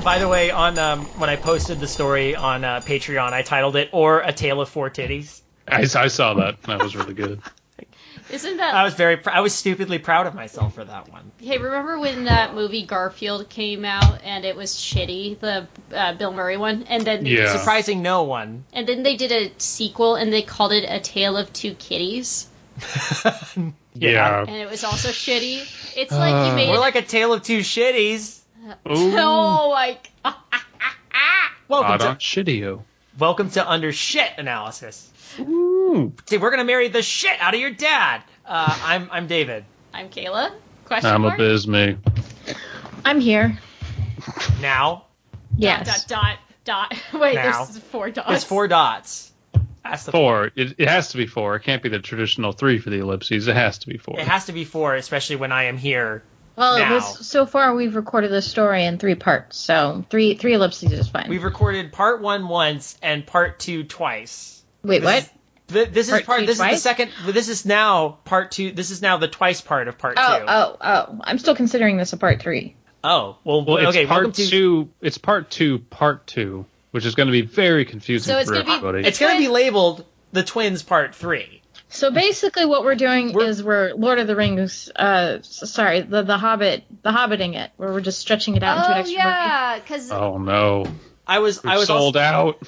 By the way, on when I posted the story on Patreon, I titled it "Or a Tale of Four Titties." I saw that. That was really good. Isn't that? I was stupidly proud of myself for that one. Hey, remember when that movie Garfield came out and it was shitty, the Bill Murray one, and then surprising no one. And then they did a sequel and they called it A Tale of Two Kitties. Yeah, and it was also shitty. It's like you made more like A Tale of Two Shitties. Oh my god! Welcome to Shitty-o. Welcome to Under Shit Analysis. Ooh. See, we're gonna marry the shit out of your dad. I'm David. I'm Kayla. I'm a Bisme. I'm here. Now. Yes. Dot. Wait, now. there's 4 dots. There's 4 dots. That's the 4. It has to be 4. It can't be the traditional 3 for the ellipses. It has to be 4. It has to be 4, especially when I am here. Well, now. So far we've recorded this story in 3 parts, so three ellipses is fine. We've recorded part 1 once and part 2 twice. Wait, what? This is part. This twice? is the second. This is now part 2. This is now the twice part of part 2. Oh! I'm still considering this a part 3. Oh, well it's okay. Part 2. It's part 2, which is going to be very confusing for everybody. It's going to be labeled the Twins Part 3. So basically, what we're doing is we're Lord of the Rings. The Hobbiting it, where we're just stretching it out into an extra movie. Yeah, because oh no, I was sold out.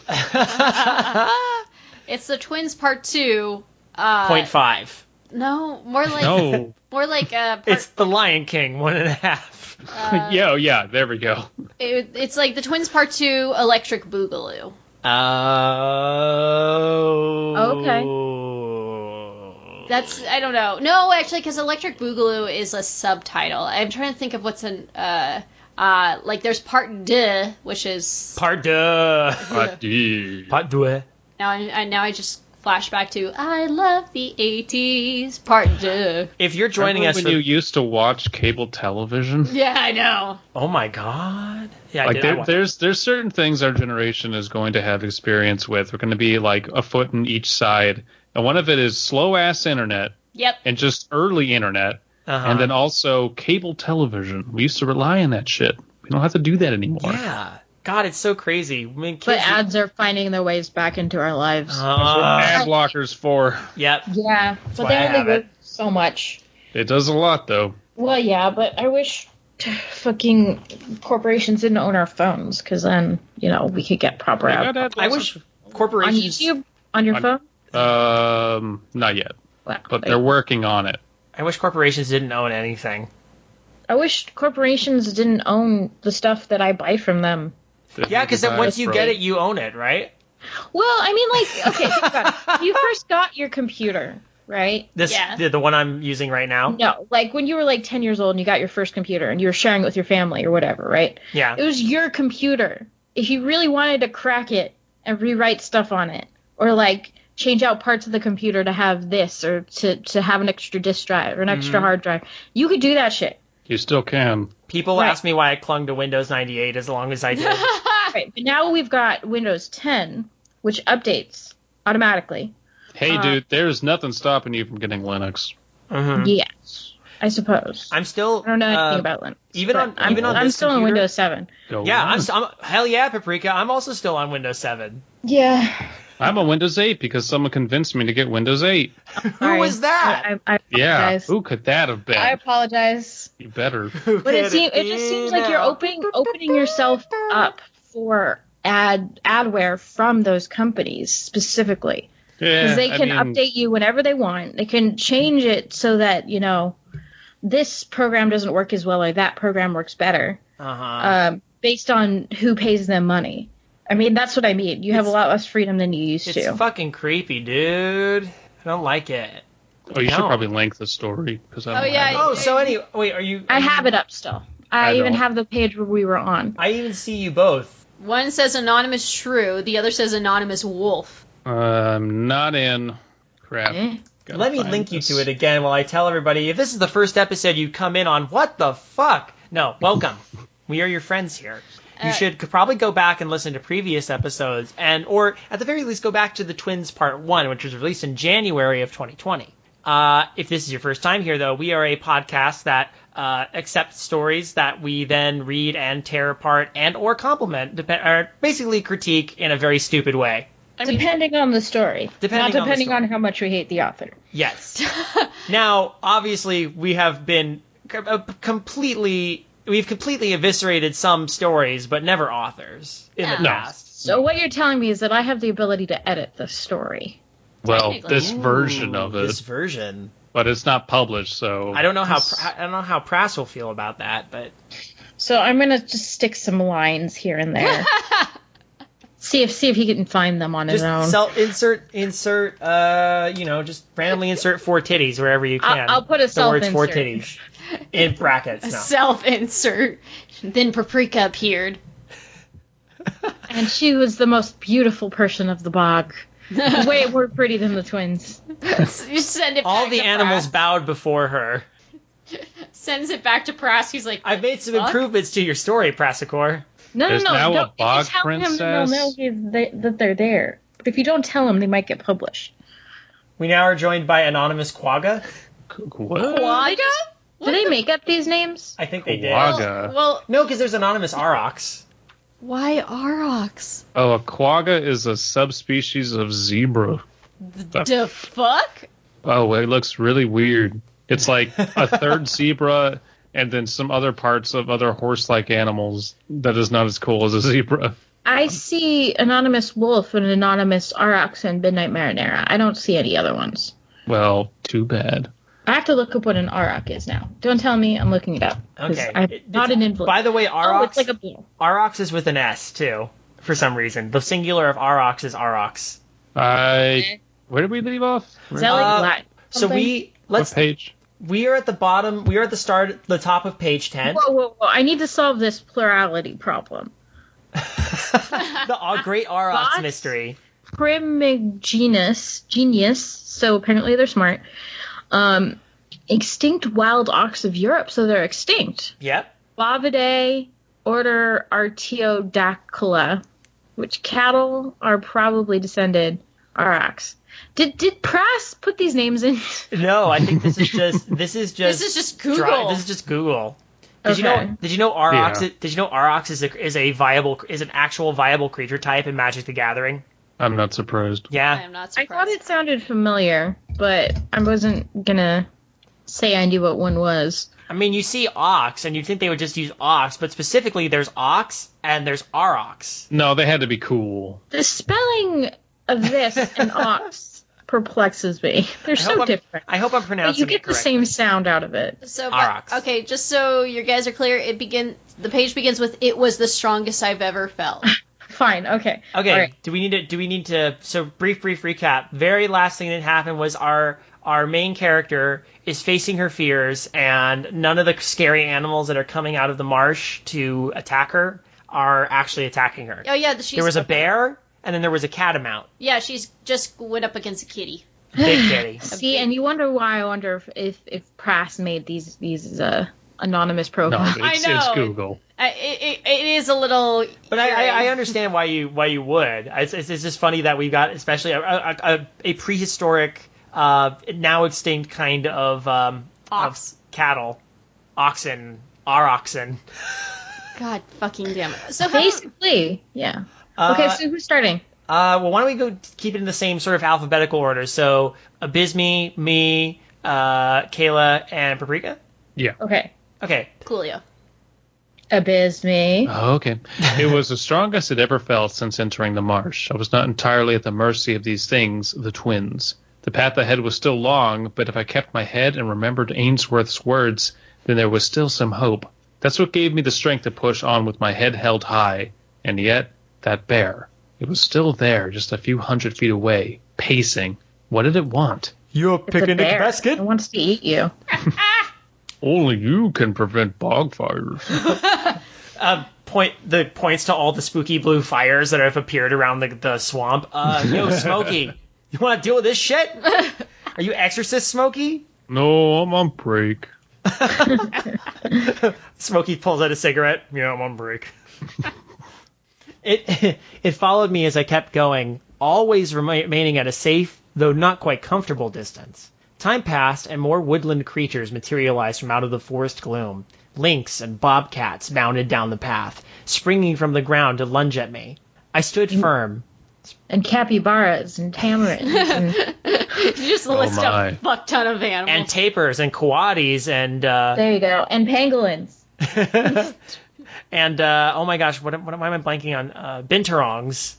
It's the Twins Part 2. 0.5. No, more like no. More like it's the Lion King 1.5. Yeah, there we go. It's like the Twins Part 2 Electric Boogaloo. Oh. Okay. That's, I don't know. No, actually, because Electric Boogaloo is a subtitle. I'm trying to think of what's an, like there's Part 2, which is... Part 2. Part 2. Part 2. Now I just flash back to I love the 80s, Part 2. If you're joining us when you used to watch cable television? Yeah, I know. Oh my god. Yeah, like there's certain things our generation is going to have experience with. We're going to be like a foot in each side. And one of it is slow-ass internet. Yep. And just early internet. And then also cable television. We used to rely on that shit. We don't have to do that anymore. Yeah. God, it's so crazy. I mean, but ads are finding their ways back into our lives. That's what ad blockers for. Yep. Yeah, but they only work so much. It does a lot, though. Well, yeah, but I wish fucking corporations didn't own our phones, because then, we could get proper ads. I wish corporations... On YouTube? On your phone? Not yet. Well, but they're working on it. I wish corporations didn't own anything. I wish corporations didn't own the stuff that I buy from them. Yeah, because then once you get it, you own it, right? Well, I mean, okay, think about it. You first got your computer, right? The one I'm using right now? No, like when you were like 10 years old and you got your first computer and you were sharing it with your family or whatever, right? Yeah. It was your computer. If you really wanted to crack it and rewrite stuff on it, or like change out parts of the computer to have this, or to have an extra disk drive or an extra hard drive, you could do that shit. You still can. People ask me why I clung to Windows 98 as long as I did. Right, but now we've got Windows 10, which updates automatically. Hey, dude, there's nothing stopping you from getting Linux. Mm-hmm. Yes, I suppose. I'm still... I don't know anything about Linux. I'm still on Windows 7. I'm hell yeah, Paprika. I'm also still on Windows 7. Yeah. I'm on Windows 8 because someone convinced me to get Windows 8. Who was that? I apologize. Who could that have been? I apologize. You better. But it just seems like you're opening yourself up for adware from those companies specifically. Because they can update you whenever they want. They can change it so that, this program doesn't work as well or that program works better. Based on who pays them money. I mean, that's what I mean. You have a lot less freedom than you used to. It's fucking creepy, dude. I don't like it. Oh, you should probably link the story. So anyway, wait, are you... I have it up still. I even have the page where we were on. I even see you both. One says Anonymous Shrew, the other says Anonymous Wolf. I'm not in. Crap. Let me link you to it again while I tell everybody, if this is the first episode you come in on, what the fuck? No, welcome. We are your friends here. You should probably go back and listen to previous episodes, or at the very least go back to the Twins Part 1, which was released in January of 2020. If this is your first time here, though, we are a podcast that accepts stories that we then read and tear apart and or compliment, or basically critique in a very stupid way. Depending on the story. Depending on how much we hate the author. Yes. Now, obviously, we've completely eviscerated some stories, but never authors in the past. So what you're telling me is that I have the ability to edit the story. Well, this version of it. This version. But it's not published, so I don't know how Prass will feel about that, but so I'm gonna just stick some lines here and there. see if he can find them on his own. Insert. Just randomly insert 4 titties wherever you can. I'll put a self-insert. The words 4 titties in brackets. No. Self-insert. Then Paprika appeared, and she was the most beautiful person of the bog. Way more pretty than the twins. You send it back all the to animals Prass. bowed before her. Sends it back to Prass. He's like, I've made some improvements to your story, Prasokour. No. There's now a bog if you tell princess. him, they'll know that they're there. But if you don't tell them, they might get published. We now are joined by anonymous Quagga. What? Quagga? Do they make up these names? I think they did. Quagga. Well, No, because there's anonymous aurochs. why aurochs? Oh, a quagga is a subspecies of zebra. The fuck? Oh, it looks really weird. It's like a third zebra and then some other parts of other horse-like animals that is not as cool as a zebra. I see Anonymous Wolf and Anonymous Aurochs and Midnight Marinara. I don't see any other ones. Well, too bad. I have to look up what an Auroch is now. Don't tell me, I'm looking it up. Okay. I'm not an influencer. By the way, aurochs, it's like a bull. aurochs is with an S, too, for some reason. The singular of aurochs is aurochs. Where did we leave off? Is that like Latin? So What page? we are at the bottom, we are at the top of page 10. Whoa. I need to solve this plurality problem. The great aurochs Bots? mystery. Primigenius, genius, so apparently they're smart. Extinct wild ox of Europe, so they're extinct. Yep. Bovidae, order Artiodactyla, which cattle are probably descended aurochs. Did Prass put these names in? No, I think this is just This is just Google. This is just Google. Okay. Did you know aurochs? Yeah. Did you know aurochs is an actual viable creature type in Magic the Gathering? I'm not surprised. I Yeah. am not I surprised. thought it sounded familiar, but I wasn't gonna say I knew what one was. I mean, you see ox, and you'd think they would just use ox, but specifically there's ox and there's aurochs. No, they had to be cool. The spelling of this and ox perplexes me. They're so different. I hope I'm But pronouncing you get it the correctly. same sound out of it. So, Aurochs. okay, just so you guys are clear, the page begins with "It was the strongest I've ever felt." Fine, okay. Okay, All right. do we need to so brief recap. Very last thing that happened was our main character is facing her fears, and none of the scary animals that are coming out of the marsh to attack her are actually attacking her. Oh yeah, There was a bear, and then there was a catamount. Yeah, she's just went up against a kitty. Big kitty. See, and you wonder why. I wonder if Prass made these anonymous No, profiles. it's I know. Google. It is a little. But I understand why you would. It's just funny that we got especially a prehistoric, now extinct kind of Ox. cattle, oxen, aurochsen. God fucking damn it. So Basically, yeah. Okay, so who's starting? Well, why don't we go keep it in the same sort of alphabetical order? So Abysme, me, Kayla, and Paprika. Yeah. Okay. Okay. Coolio. Abysme. Oh, okay. It was the strongest it ever felt since entering the marsh. I was not entirely at the mercy of these things, the twins. The path ahead was still long, but if I kept my head and remembered Ainsworth's words, then there was still some hope. That's what gave me the strength to push on with my head held high. And yet, that bear, it was still there, just a few 100 feet away, pacing. What did it want? Your It's a bear. It wants to eat you. Only you can prevent bog fires. Points to all the spooky blue fires that have appeared around the swamp. Yo, Smokey, you want to deal with this shit? Are you Exorcist, Smokey? No, I'm on break. Smokey pulls out a cigarette. Yeah, I'm on break. It followed me as I kept going, always remaining at a safe, though not quite comfortable distance. Time passed, and more woodland creatures materialized from out of the forest gloom. Lynx and bobcats bounded down the path, springing from the ground to lunge at me. I stood firm. And capybaras and tamarins. And... You just list a fuck ton of animals. And tapirs and coatis and... There you go. And pangolins. And, oh my gosh, why am I blanking on? Binturongs.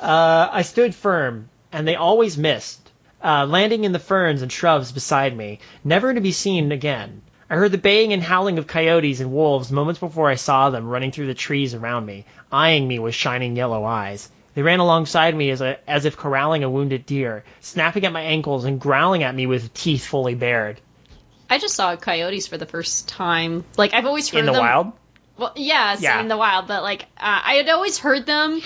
I stood firm, and they always missed, landing in the ferns and shrubs beside me, never to be seen again. I heard the baying and howling of coyotes and wolves moments before I saw them running through the trees around me, eyeing me with shining yellow eyes. They ran alongside me as if corralling a wounded deer, snapping at my ankles and growling at me with teeth fully bared. I just saw coyotes for the first time. Like, I've always heard them... In the wild? Well, yes, yeah, in the wild, but, like, I had always heard them,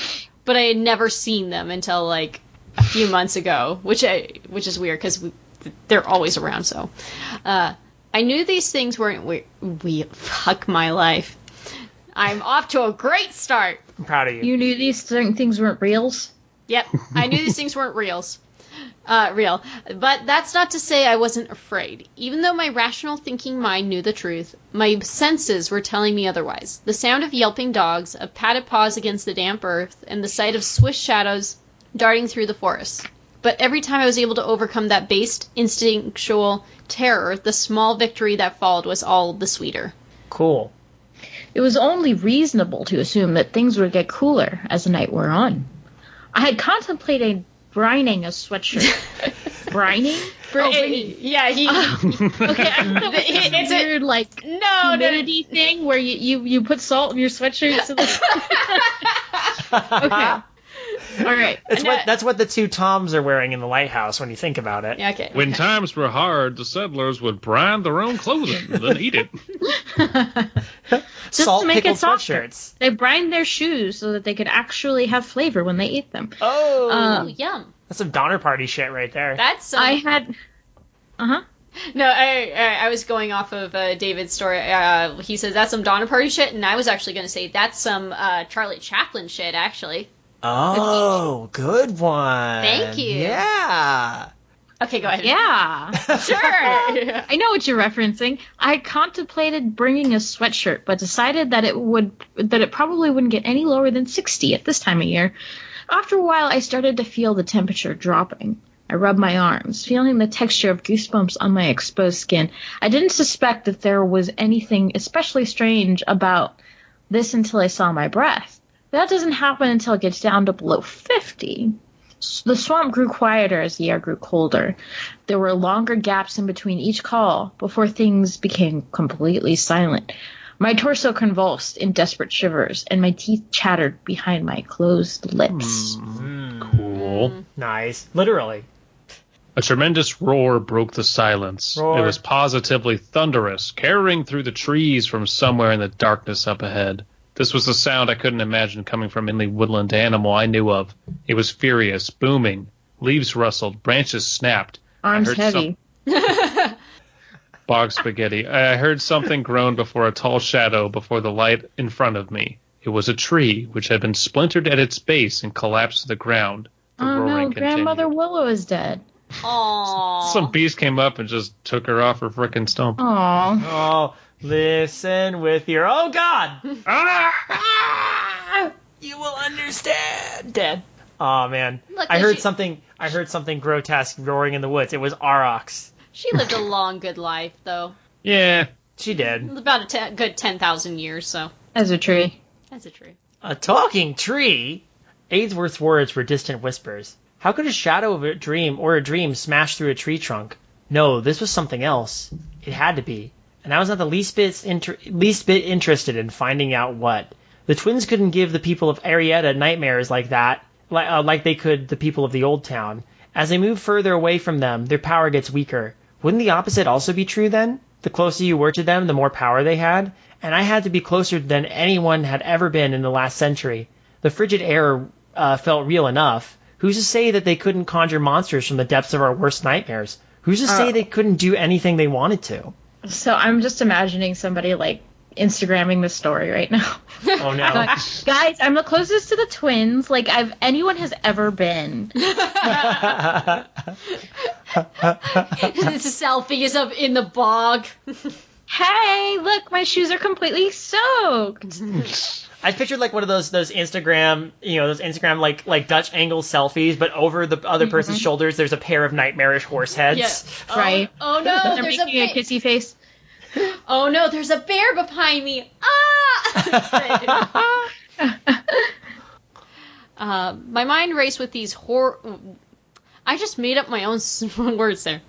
but I had never seen them until, like, a few months ago, which is weird, because they're always around, so... I knew these things weren't fuck my life. I'm off to a great start. I'm proud of you. You knew these things weren't reals? Yep, I knew these things weren't real. But that's not to say I wasn't afraid. Even though my rational thinking mind knew the truth, my senses were telling me otherwise. The sound of yelping dogs, of padded paws against the damp earth, and the sight of swift shadows darting through the forest. But every time I was able to overcome that base instinctual terror, the small victory that followed was all the sweeter. Cool. It was only reasonable to assume that things would get cooler as the night wore on. I had contemplated brining a sweatshirt. Brining? Yeah, he... okay, it's a weird, like, humidity thing where you put salt in your sweatshirt so that... Okay. All right. That's what the two Toms are wearing in the lighthouse when you think about it. Yeah, okay. When times were hard, the settlers would brine their own clothing, then eat it. Just Salt to make pickled it softer. sweatshirts. They brined their shoes so that they could actually have flavor when they ate them. Oh, yum. That's some Donner Party shit right there. That's some... I had... Uh-huh. No, I was going off of David's story. He says that's some Donner Party shit, and I was actually going to say that's some Charlie Chaplin shit, actually. Oh, good one. Thank you. Yeah. Okay, go ahead. Yeah. Sure. I know what you're referencing. I contemplated bringing a sweatshirt, but decided that it probably wouldn't get any lower than 60 at this time of year. After a while, I started to feel the temperature dropping. I rubbed my arms, feeling the texture of goosebumps on my exposed skin. I didn't suspect that there was anything especially strange about this until I saw my breath. That doesn't happen until it gets down to below 50. The swamp grew quieter as the air grew colder. There were longer gaps in between each call before things became completely silent. My torso convulsed in desperate shivers, and my teeth chattered behind my closed lips. Cool. Nice. Literally. A tremendous roar broke the silence. Roar. It was positively thunderous, carrying through the trees from somewhere in the darkness up ahead. This was a sound I couldn't imagine coming from any woodland animal I knew of. It was furious, booming. Leaves rustled, branches snapped. Arms heavy. Bog spaghetti. I heard something groan before a tall shadow before the light in front of me. It was a tree, which had been splintered at its base and collapsed to the ground. The Oh no, roaring Grandmother continued. Willow is dead. Aww. Some beast came up and just took her off her frickin' stump. Aww. Oh, listen with your... Oh, God! You will understand. Dead. Oh, man. Look, I heard something grotesque roaring in the woods. It was aurochs. She lived a long, good life, though. Yeah. She did. About a good 10,000 years, so. As a tree. That's a tree. A talking tree? Ainsworth's words were distant whispers. How could a shadow of a dream smash through a tree trunk? No, this was something else. It had to be. And I was not the least bit interested in finding out what. The twins couldn't give the people of Arietta nightmares like that, like they could the people of the old town. As they move further away from them, their power gets weaker. Wouldn't the opposite also be true then? The closer you were to them, the more power they had? And I had to be closer than anyone had ever been in the last century. The frigid air felt real enough. Who's to say that they couldn't conjure monsters from the depths of our worst nightmares? Who's to say they couldn't do anything they wanted to? So I'm just imagining somebody, like, Instagramming this story right now. Oh, no. Like, guys, I'm the closest to the twins, like, anyone has ever been. Selfies of in the bog. Hey, look, my shoes are completely soaked. I pictured like one of those Instagram, those Instagram like Dutch angle selfies, but over the other person's shoulders, there's a pair of nightmarish horse heads. Yeah. Right. Oh no, They're there's making a kissy face. Oh no, there's a bear behind me. Ah! My mind raced with these I just made up my own words there.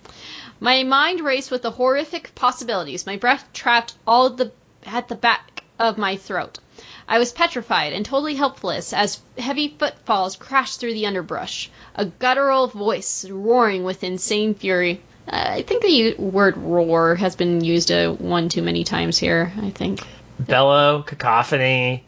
My mind raced with the horrific possibilities. My breath trapped at the back of my throat. I was petrified and totally helpless as heavy footfalls crashed through the underbrush. A guttural voice roaring with insane fury. I think the word roar has been used one too many times here, I think. Bellow, cacophony,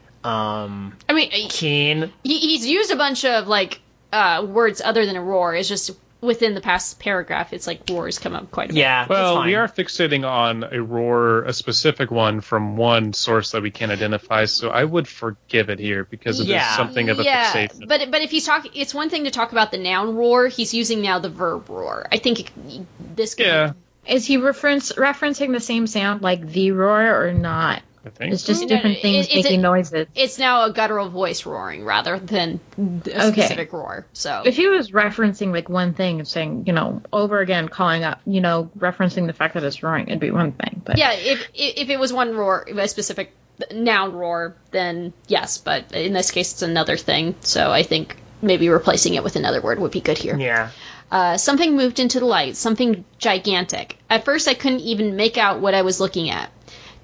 keen. He's used a bunch of, words other than a roar. It's just within the past paragraph, it's like roars come up quite a bit. Yeah, well, we are fixating on a roar, a specific one from one source that we can't identify, so I would forgive it here because it is something of a fixation. But if he's talking, it's one thing to talk about the noun roar. He's using now the verb roar. I think this could Is he referencing the same sound like the roar or not? I think it's just different things making noises. It's now a guttural voice roaring rather than a specific roar. So if he was referencing like one thing and saying, over again, calling up, referencing the fact that it's roaring, it'd be one thing. But yeah, if it was one roar, a specific noun roar, then yes. But in this case, it's another thing. So I think maybe replacing it with another word would be good here. Yeah. Something moved into the light, something gigantic. At first, I couldn't even make out what I was looking at.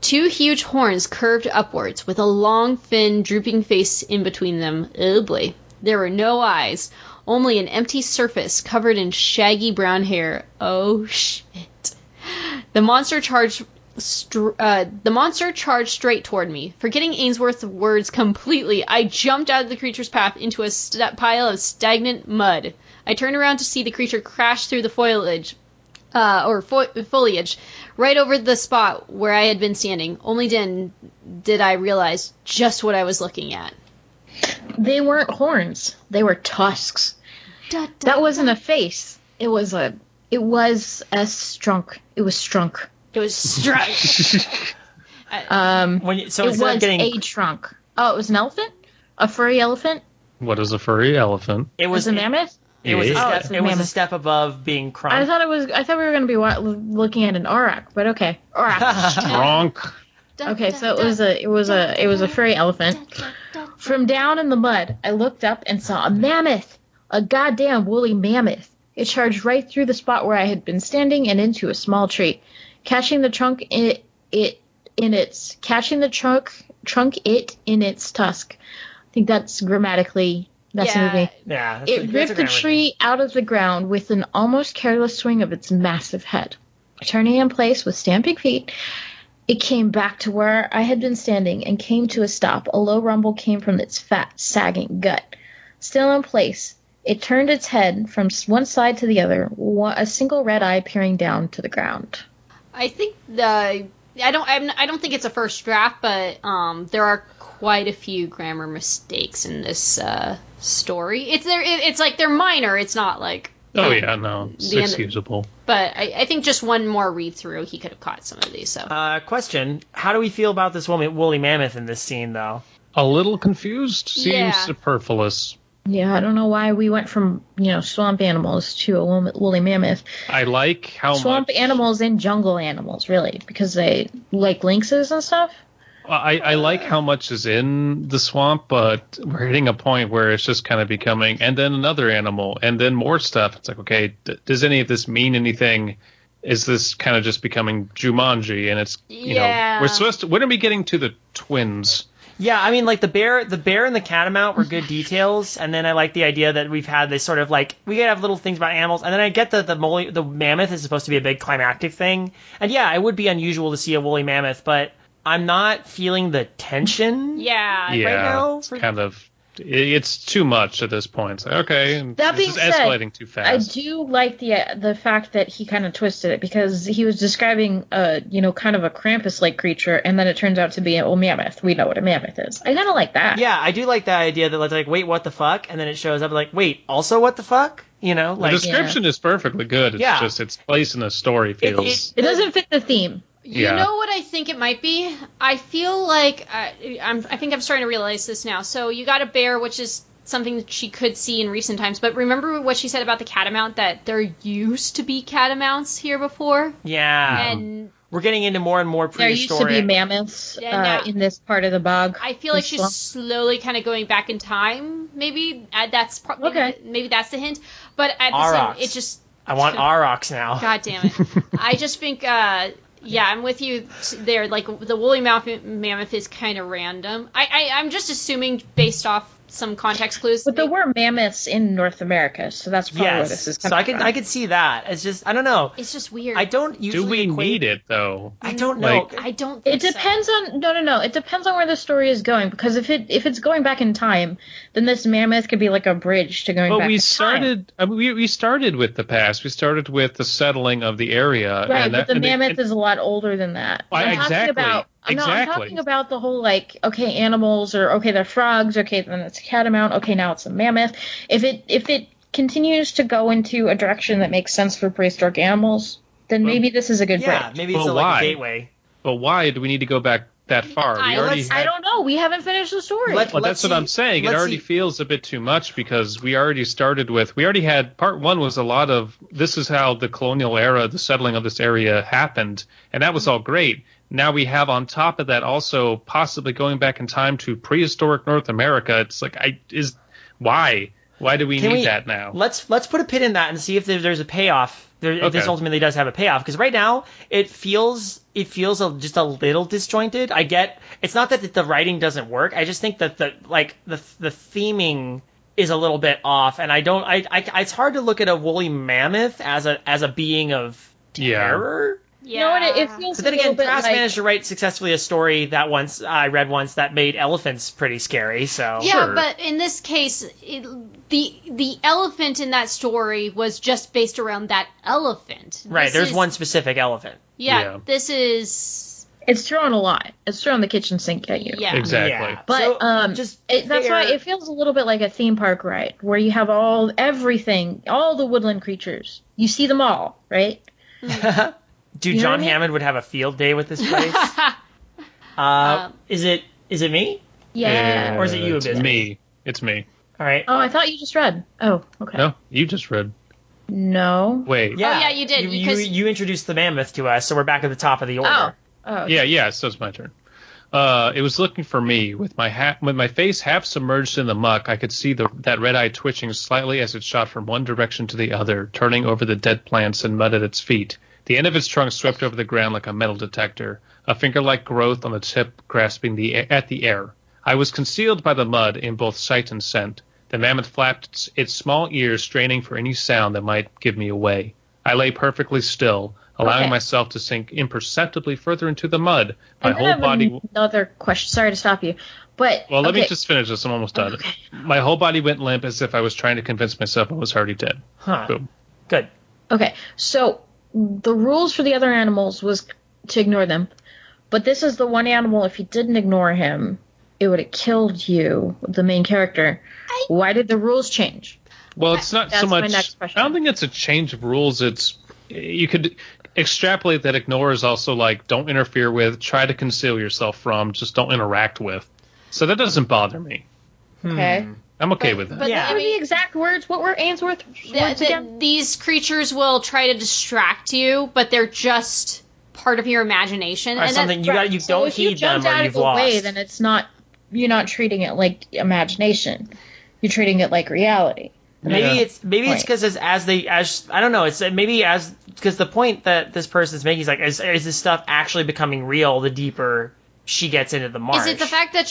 2 huge horns curved upwards, with a long, thin, drooping face in between them. Oh boy. There were no eyes, only an empty surface covered in shaggy brown hair. Oh shit. The monster charged straight toward me. Forgetting Ainsworth's words completely, I jumped out of the creature's path into a pile of stagnant mud. I turned around to see the creature crash through the foliage, right over the spot where I had been standing. Only then did I realize just what I was looking at. They weren't horns. They were tusks. That wasn't a face. It was a strunk. It was strunk. It was strunk. A trunk. Oh, it was an elephant? A furry elephant? What is a furry elephant? It was a mammoth? It was a step above being crunk. I thought we were going to be looking at an auroch, but okay. Auroch. Strunk. Okay, so it was a furry elephant. From down in the mud, I looked up and saw a mammoth, a goddamn woolly mammoth. It charged right through the spot where I had been standing and into a small tree, catching the trunk in its tusk. I think that's grammatically. That's moving. Yeah. It ripped the tree out of the ground with an almost careless swing of its massive head. Turning in place with stamping feet, it came back to where I had been standing and came to a stop. A low rumble came from its fat, sagging gut. Still in place, it turned its head from one side to the other, a single red eye peering down to the ground. I think I don't think it's a first draft, but there are quite a few grammar mistakes in this story. It's like they're minor. It's not like it's excusable. But I think just one more read through, he could have caught some of these. So, question: how do we feel about this woolly mammoth in this scene, though? A little confused. Seems superfluous. Yeah, I don't know why we went from swamp animals to a woolly mammoth. I like how swamp animals and jungle animals, really, because they like lynxes and stuff. I like how much is in the swamp, but we're hitting a point where it's just kind of becoming, and then another animal, and then more stuff. It's like, okay, does any of this mean anything? Is this kind of just becoming Jumanji? And it's, when are we getting to the twins? Yeah, I mean, like the bear and the catamount were good details, and then I like the idea that we've had this sort of like we gotta have little things about animals, and then I get that the mammoth is supposed to be a big climactic thing, and yeah, it would be unusual to see a woolly mammoth, but I'm not feeling the tension. Right now. It's too much at this point. It's like, okay, this is escalating too fast. I do like the fact that he kind of twisted it, because he was describing kind of a Krampus-like creature, and then it turns out to be a mammoth. We know what a mammoth is. I kind of like that. Yeah, I do like that idea that like, wait, what the fuck? And then it shows up like, wait, also what the fuck? You know, The like description is perfectly good. It's just its place in the story feels. It doesn't fit the theme. You know what I think it might be? I feel like I think I'm starting to realize this now. So you got a bear, which is something that she could see in recent times. But remember what she said about the catamount, that there used to be catamounts here before? Yeah. And we're getting into more and more prehistoric. There used to be mammoths in this part of the bog. I feel like she's slowly kind of going back in time. Maybe that's maybe that's the hint. But at the same, it just I want aurochs now. God damn it! I just think. Yeah, I'm with you there. Like, the woolly mammoth is kind of random. I'm just assuming based off some context clues. But there were mammoths in North America, so that's probably where this is coming from. So I could see that. It's just, I don't know. It's just weird. I don't usually need it, though? I don't know. I don't think It depends on... No. It depends on where the story is going, because if it's going back in time, then this mammoth could be like a bridge to going back in time. We started with the past. We started with the settling of the area. Right, but the mammoth is a lot older than that. Exactly. I'm talking about the whole, like, okay, animals, or okay, they're frogs, okay, then it's a catamount, okay, now it's a mammoth. If it continues to go into a direction that makes sense for prehistoric animals, then maybe this is a good bridge. Yeah, maybe it's like a gateway. But why do we need to go back that far? I don't know. We haven't finished the story. That's what I'm saying. It already feels a bit too much, because we already had part one was a lot of, this is how the colonial era, the settling of this area happened, and that was all great. Now we have on top of that also possibly going back in time to prehistoric North America. It's like, why? Why do we need that now? Let's put a pin in that and see if there's a payoff. If this ultimately does have a payoff, because right now it feels just a little disjointed. I get it's not that the writing doesn't work. I just think that the theming is a little bit off, and it's hard to look at a woolly mammoth as a being of terror. Yeah. You know what? It feels. But then again, Prass managed to write successfully a story that I read once that made elephants pretty scary. So yeah, but in this case, the elephant in that story was just based around that elephant. Right. There's one specific elephant. Yeah. This is. It's throwing a lot. It's throwing the kitchen sink at you. Yeah. Exactly. Yeah. But that's why it feels a little bit like a theme park ride, where you have everything, all the woodland creatures. You see them all, right? Dude, you know John Hammond would have a field day with this place. Is it me? Yeah. Or is it you? It's me. All right. Oh, I thought you just read. Oh, okay. No, you just read. No. Wait. Yeah. Oh, yeah, you did. You introduced the mammoth to us, so we're back at the top of the order. Oh. Okay. Yeah. So it's my turn. It was looking for me with my face half submerged in the muck. I could see that red eye twitching slightly as it shot from one direction to the other, turning over the dead plants and mud at its feet. The end of its trunk swept over the ground like a metal detector, a finger-like growth on the tip grasping at the air. I was concealed by the mud in both sight and scent. The mammoth flapped its small ears, straining for any sound that might give me away. I lay perfectly still, allowing myself to sink imperceptibly further into the mud. My whole body. Another question. Sorry to stop you, but let me just finish this. I'm almost done. Okay. My whole body went limp as if I was trying to convince myself I was already dead. Huh. Boom. Good. Okay, so the rules for the other animals was to ignore them, but this is the one animal. If you didn't ignore him, it would have killed you, the main character. Why did the rules change? Well, it's not so much. My next question. I don't think it's a change of rules. You could extrapolate that ignore is also like don't interfere with, try to conceal yourself from, just don't interact with. So that doesn't bother me. Okay. I'm okay with that. But what were the exact words? What were Ainsworth's words again? These creatures will try to distract you, but they're just part of your imagination. Or something you don't heed them or you've lost. Way, then it's not. You're not treating it like imagination. You're treating it like reality. Maybe it's because as I don't know. It's maybe because the point that this person's making is like is this stuff actually becoming real the deeper she gets into the marsh? Is it the fact that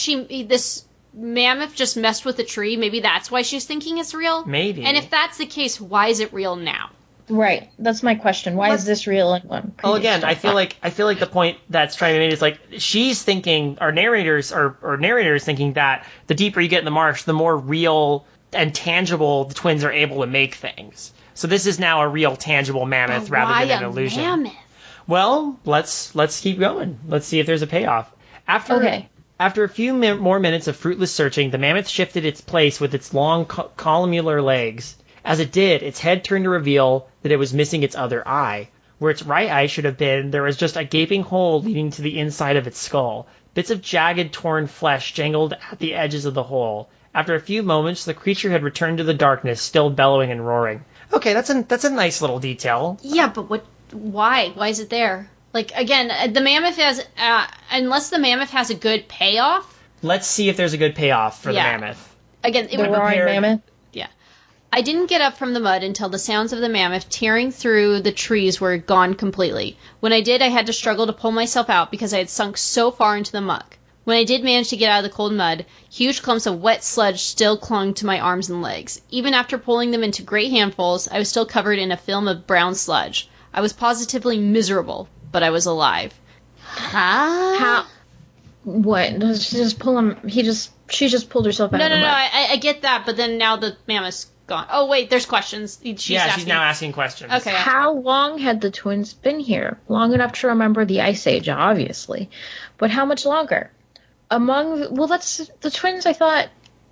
this mammoth just messed with the tree? Maybe that's why she's thinking it's real. Maybe. And if that's the case, why is it real now? Right. That's my question. Why is this real and one? Well, again, I feel like the point that's trying to be made is like she's thinking, our narrators is thinking that the deeper you get in the marsh, the more real and tangible the twins are able to make things. So this is now a real, tangible mammoth rather than an illusion. Mammoth? Well, let's keep going. Let's see if there's a payoff. After a few more minutes of fruitless searching, the mammoth shifted its place with its long columnar legs As it did, its head turned to reveal that it was missing its other eye. Where its right eye should have been, there was just a gaping hole leading to the inside of its skull. Bits of jagged, torn flesh jangled at the edges of the hole. After a few moments, the creature had returned to the darkness, still bellowing and roaring. Okay, that's a nice little detail. Yeah, but why? Why is it there? Like, again, the mammoth has, unless the mammoth has a good payoff. Let's see if there's a good payoff for the mammoth. Again, it the roaring mammoth? Yeah. I didn't get up from the mud until the sounds of the mammoth tearing through the trees were gone completely. When I did, I had to struggle to pull myself out because I had sunk so far into the muck. When I did manage to get out of the cold mud, huge clumps of wet sludge still clung to my arms and legs. Even after pulling them into great handfuls, I was still covered in a film of brown sludge. I was positively miserable, but I was alive. How? What? She just pull him? She just pulled herself out of the mud. No. I get that, but then now the mammoth's gone. Oh wait, there's questions. She's now asking questions. Okay. How long had the twins been here? Long enough to remember the Ice Age, obviously, but how much longer? That's the twins. I thought.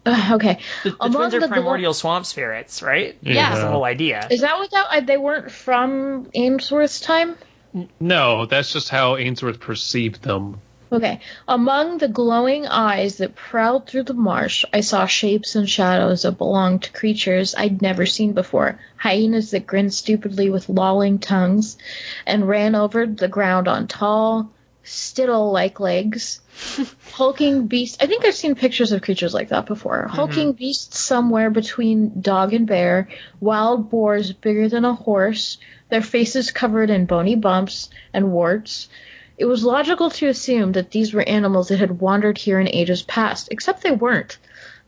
Okay. The twins are primordial swamp spirits, right? Yeah. That's the whole idea. Is that what they weren't from Ainsworth's time? No, that's just how Ainsworth perceived them. Okay. Among the glowing eyes that prowled through the marsh, I saw shapes and shadows that belonged to creatures I'd never seen before. Hyenas that grinned stupidly with lolling tongues and ran over the ground on tall, stittle-like legs. Hulking beasts. I think I've seen pictures of creatures like that before. Mm-hmm. Hulking beasts somewhere between dog and bear. Wild boars bigger than a horse. Their faces covered in bony bumps and warts. It was logical to assume that these were animals that had wandered here in ages past, except they weren't.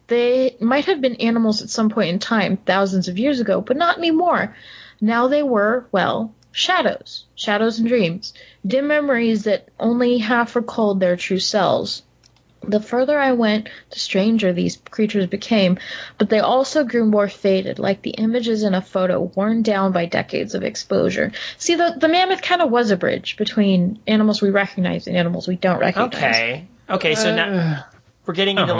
They might have been animals at some point in time, thousands of years ago, but not anymore. Now they were, well, shadows and dreams, dim memories that only half recalled their true selves. The further I went, the stranger these creatures became, but they also grew more faded, like the images in a photo worn down by decades of exposure. See, the mammoth kind of was a bridge between animals we recognize and animals we don't recognize. Okay, so now we're getting into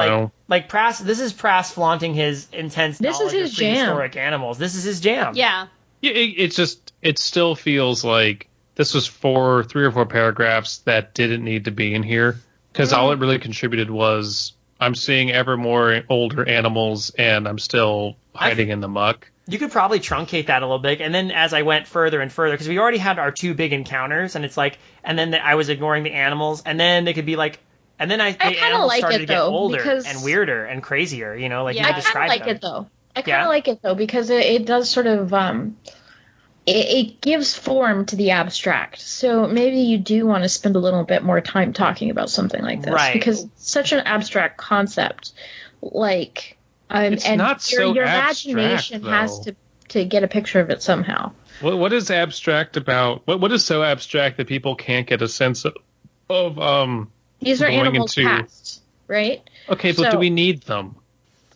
like Prass. This is Prass flaunting his intense knowledge of prehistoric animals. This is his jam. Yeah. It still feels like this was 3 or 4 paragraphs that didn't need to be in here. Because all it really contributed was, I'm seeing ever more older animals, and I'm still hiding in the muck. You could probably truncate that a little bit, and then as I went further and further, because we already had our 2 big encounters, and it's like, and then I was ignoring the animals, and then it could be like, and then the animals started to get older and weirder and crazier, you described them. I kind of like it, though. I kind of like it, though, because it does sort of... It gives form to the abstract. So maybe you do want to spend a little bit more time talking about something like this. Right. Because it's such an abstract concept. Like, it's and not so your abstract, imagination though. has to get a picture of it somehow. What is abstract about... What is so abstract that people can't get a sense of These are animals past, right? Okay, but do we need them?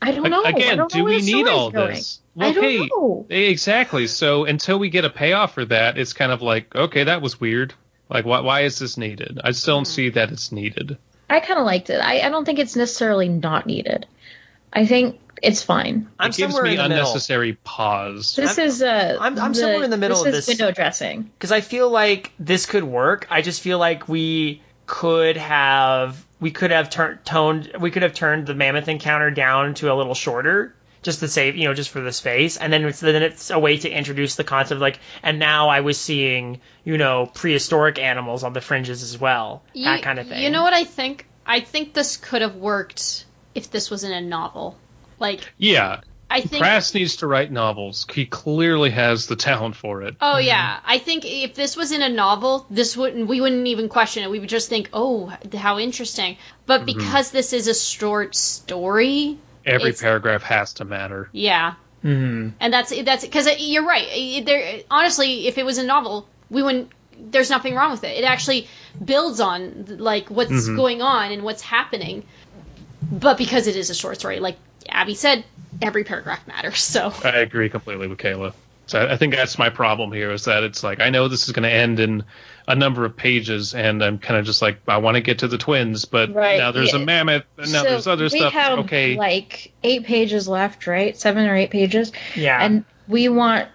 I don't know. Again, do we need all this? Well, I don't know. Exactly. So until we get a payoff for that, it's kind of like, okay, that was weird. Like, why is this needed? I still don't see that it's needed. I kind of liked it. I don't think it's necessarily not needed. I think it's fine. It gives me unnecessary pause. I'm somewhere in the middle of this. This is window dressing. Because I feel like this could work. I just feel like we could have turned the mammoth encounter down to a little shorter, just to save, just for the space, and then it's a way to introduce the concept of like, and now I was seeing, prehistoric animals on the fringes as well, that kind of thing. You know what I think? I think this could have worked if this was in a novel. Yeah. I think Prass needs to write novels. He clearly has the talent for it. Oh yeah, I think if this was in a novel, we wouldn't even question it. We would just think, "Oh, how interesting." But because this is a short story, every paragraph has to matter. Yeah, and that's because you're right. Honestly, if it was a novel, we wouldn't. There's nothing wrong with it. It actually builds on what's going on and what's happening. But because it is a short story, like Abby said, every paragraph matters. So I agree completely with Kayla. So I think that's my problem here, is that it's like, I know this is going to end in a number of pages, and I'm kind of just like, I want to get to the twins, but now there's a mammoth, and there's other stuff. We have okay, 8 pages left, right? 7 or 8 pages. Yeah. And We want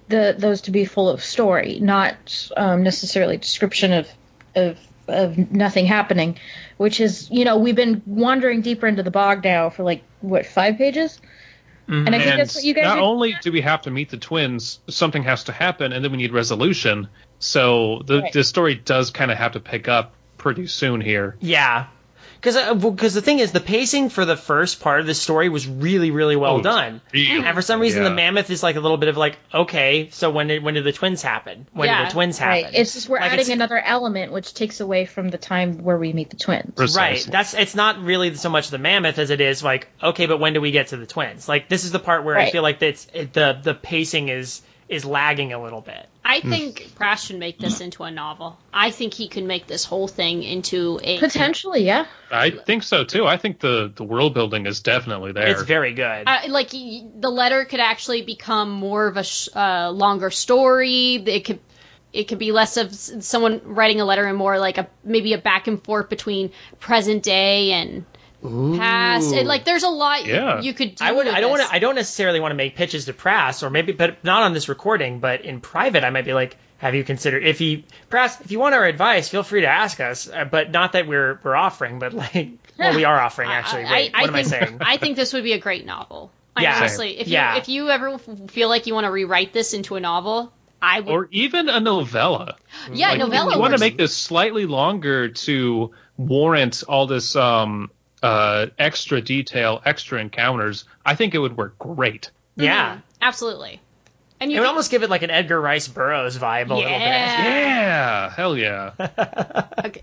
those to be full of story, not necessarily description of nothing happening, which is, we've been wandering deeper into the bog now for 5 pages? Mm-hmm. And I think that's what you guys not are only do we have to meet the twins, something has to happen, and then we need resolution. So the story does kind of have to pick up pretty soon here. Yeah. Because the thing is, the pacing for the first part of the story was really, really well done. Really? And for some reason, the mammoth is a little bit of okay, so when did the twins happen? When did the twins happen? Right. It's just we're adding another element, which takes away from the time where we meet the twins. Precisely. Right. It's not really so much the mammoth as it is okay, but when do we get to the twins? This is the part where I feel like the pacing is lagging a little bit. I think Pras should make this into a novel. I think he can make this whole thing into a... Potentially, yeah. I think so, too. I think the world building is definitely there. It's very good. The letter could actually become more of a longer story. It could be less of someone writing a letter and more maybe a back and forth between present day and... past. There's a lot you could do. I don't necessarily want to make pitches to Pras, or maybe, but not on this recording, but in private, I might be have you considered Pras, if you want our advice, feel free to ask us, but not that we're offering, but we are offering actually. Wait, what am I saying? I think this would be a great novel. Yeah. Honestly, if you ever feel like you want to rewrite this into a novel, I would. Or even a novella. Yeah, novella. You want to make this slightly longer to warrant all this extra detail, extra encounters. I think it would work great. Yeah. Mm-hmm. Absolutely. And it would almost give it an Edgar Rice Burroughs vibe a little bit. Yeah, hell yeah. Okay.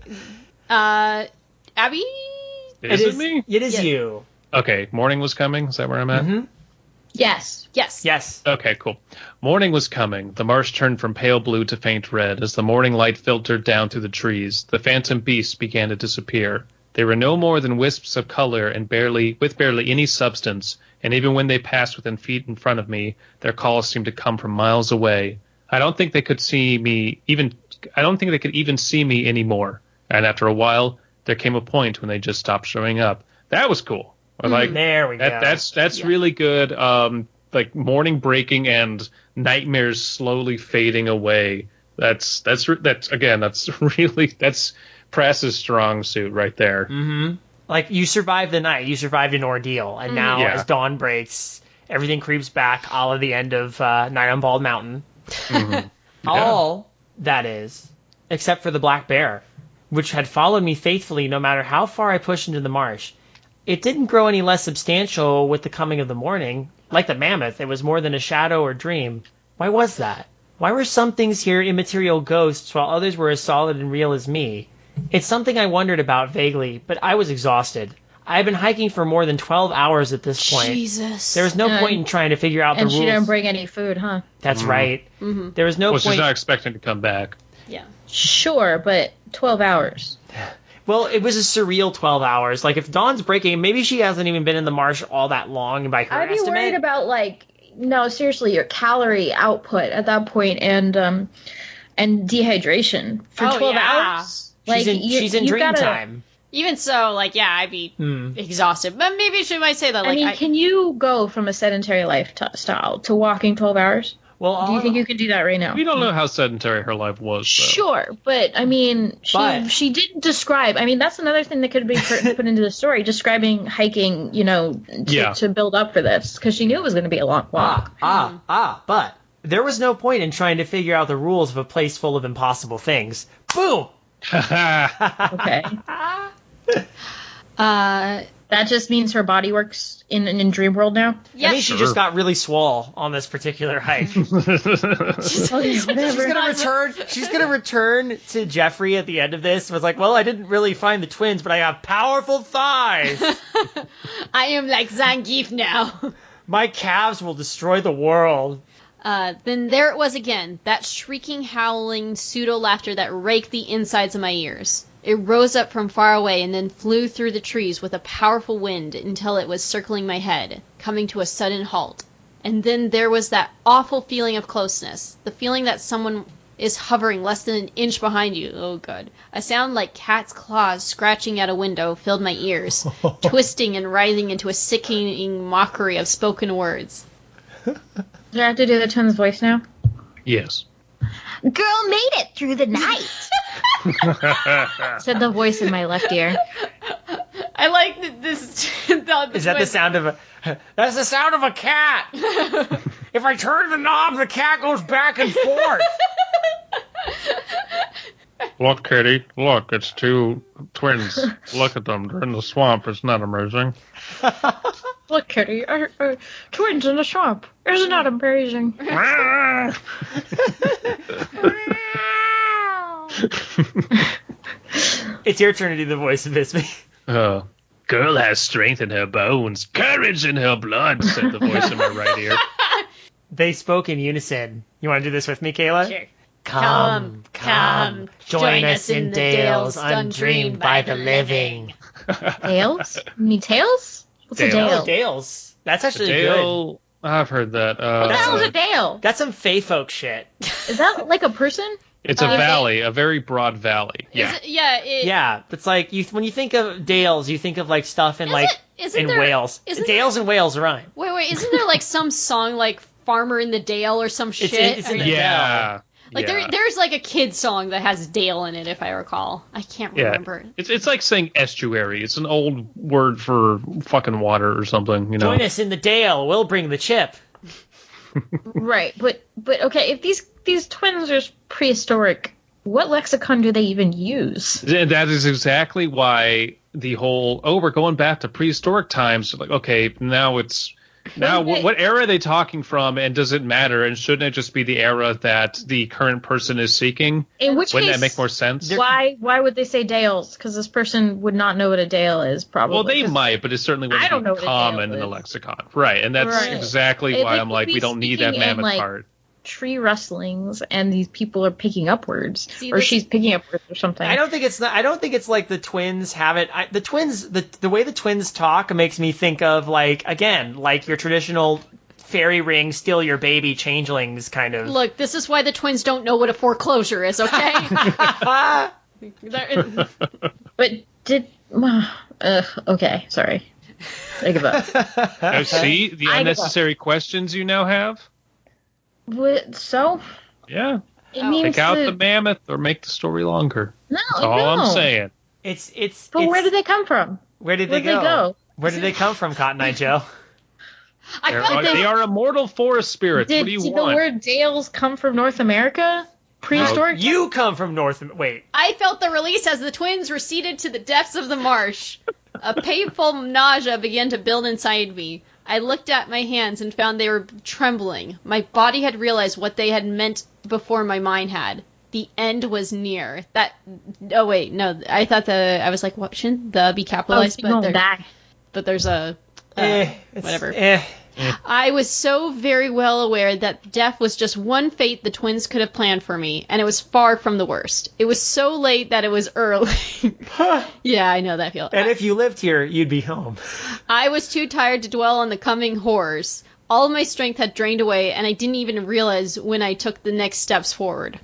Abby? Is it me? It is you. Okay, morning was coming. Is that where I'm at? Mm-hmm. Yes. Okay, cool. Morning was coming. The marsh turned from pale blue to faint red as the morning light filtered down through the trees. The phantom beasts began to disappear. They were no more than wisps of color and with barely any substance, and even when they passed within feet in front of me, their calls seemed to come from miles away. I don't think they could even see me anymore. And after a while, there came a point when they just stopped showing up. That was cool. There we go. That's really good. Morning breaking and nightmares slowly fading away. That's Press's strong suit right there. Mm-hmm. You survived the night, you survived an ordeal, and now as dawn breaks, everything creeps back, a la the end of Night on Bald Mountain. Mm-hmm. All, that is, except for the black bear, which had followed me faithfully no matter how far I pushed into the marsh. It didn't grow any less substantial with the coming of the morning. Like the mammoth, it was more than a shadow or dream. Why was that? Why were some things here immaterial ghosts while others were as solid and real as me? It's something I wondered about vaguely, but I was exhausted. I had been hiking for more than 12 hours at this point. Jesus. There was no point in trying to figure out the rules. And she didn't bring any food, huh? That's right. Mm-hmm. There was no point. She's not expecting to come back. Yeah. Sure, but 12 hours. Well, it was a surreal 12 hours. If dawn's breaking, maybe she hasn't even been in the marsh all that long by her estimate. I'd be worried about, no, seriously, your calorie output at that point and dehydration for 12 hours. She's in dream time. Even so, I'd be exhausted. But maybe she might say that, can you go from a sedentary lifestyle to walking 12 hours? Well, do you think you can do that right now? We don't know how sedentary her life was. Though. Sure, but she didn't describe. That's another thing that could be put into the story, describing hiking. To build up for this, because she knew it was going to be a long walk. But there was no point in trying to figure out the rules of a place full of impossible things. Boom. Okay. That just means her body works in dream world now? Yes. She just got really swole on this particular hike. She's gonna return to Jeffrey at the end of this. Was I didn't really find the twins, but I have powerful thighs. I am like Zangief now. My calves will destroy the world. Then there it was again, that shrieking, howling, pseudo-laughter that raked the insides of my ears. It rose up from far away and then flew through the trees with a powerful wind until it was circling my head, coming to a sudden halt. And then there was that awful feeling of closeness, the feeling that someone is hovering less than an inch behind you. Oh, God. A sound like cat's claws scratching at a window filled my ears, twisting and writhing into a sickening mockery of spoken words. Do I have to do the twins' voice now? Yes. Girl made it through the night. Said the voice in my left ear. I like that this. Is that the sound of a? That's the sound of a cat. If I turn the knob, the cat goes back and forth. Look, Kitty. Look, it's two twins. Look at them. They're in the swamp. It's not amazing. Look, Kitty. Twins in the swamp. Isn't that amazing? It's your turn to do the voice of Bisbee. Oh. Girl has strength in her bones, courage in her blood, said the voice in my right ear. They spoke in unison. You want to do this with me, Kayla? Sure. Come, join us in Dales, undreamed by the living. Dales? You mean tails? What's a Dale. dale? Oh, Dales. That's actually Dale, good. I've heard that. What the hell is a dale? That's some Fey folk shit. Is that like a person? It's a valley, a very broad valley. Yeah. Yeah, it's like when you think of Dales, you think of like stuff in isn't Wales. Dales and Wales rhyme. Wait, isn't there like some song like Farmer in the Dale or some shit? It's in the Dale. Like there's like a kid song that has Dale in it, if I recall. I can't remember. It's like saying estuary. It's an old word for fucking water or something, you know. Join us in the Dale. We'll bring the chip. Right, but okay, if these twins are prehistoric, what lexicon do they even use? That is exactly why the whole we're going back to prehistoric times. Like, okay, what era are they talking from, and does it matter? And shouldn't it just be the era that the current person is seeking? In which Wouldn't case, that make more sense? Why would they say Dales? Because this person would not know what a Dale is, probably. Well, they might, but it certainly wouldn't be common in the lexicon. Right, and that's exactly why I'm like, we don't need that mammoth part. Tree rustlings, and these people are picking up words, or she's picking up words or something. I don't think it's like the twins have it. The way the twins talk makes me think of like your traditional fairy ring, steal your baby, changelings kind of. Look, this is why the twins don't know what a foreclosure is, okay? But okay, sorry. I give up. Now, see the unnecessary questions you now have? What, so? Yeah. It means take out the mammoth or make the story longer. No, that's all I'm saying. But where did they come from? Where did they go? Where did they come from, Cotton Eye Joe? They are immortal forest spirits. What do you want? Did the word Dales come from North America? Prehistoric? You come from Wait. I felt the release as the twins receded to the depths of the marsh. A painful nausea began to build inside me. I looked at my hands and found they were trembling. My body had realized what they had meant before my mind had. The end was near. Oh wait, no. I thought I was like, what? Shouldn't the be capitalized? But there's a whatever. I was so very well aware that death was just one fate the twins could have planned for me, and it was far from the worst. It was so late that it was early. Yeah, I know that feeling. And if you lived here, you'd be home. I was too tired to dwell on the coming horrors. All of my strength had drained away, and I didn't even realize when I took the next steps forward.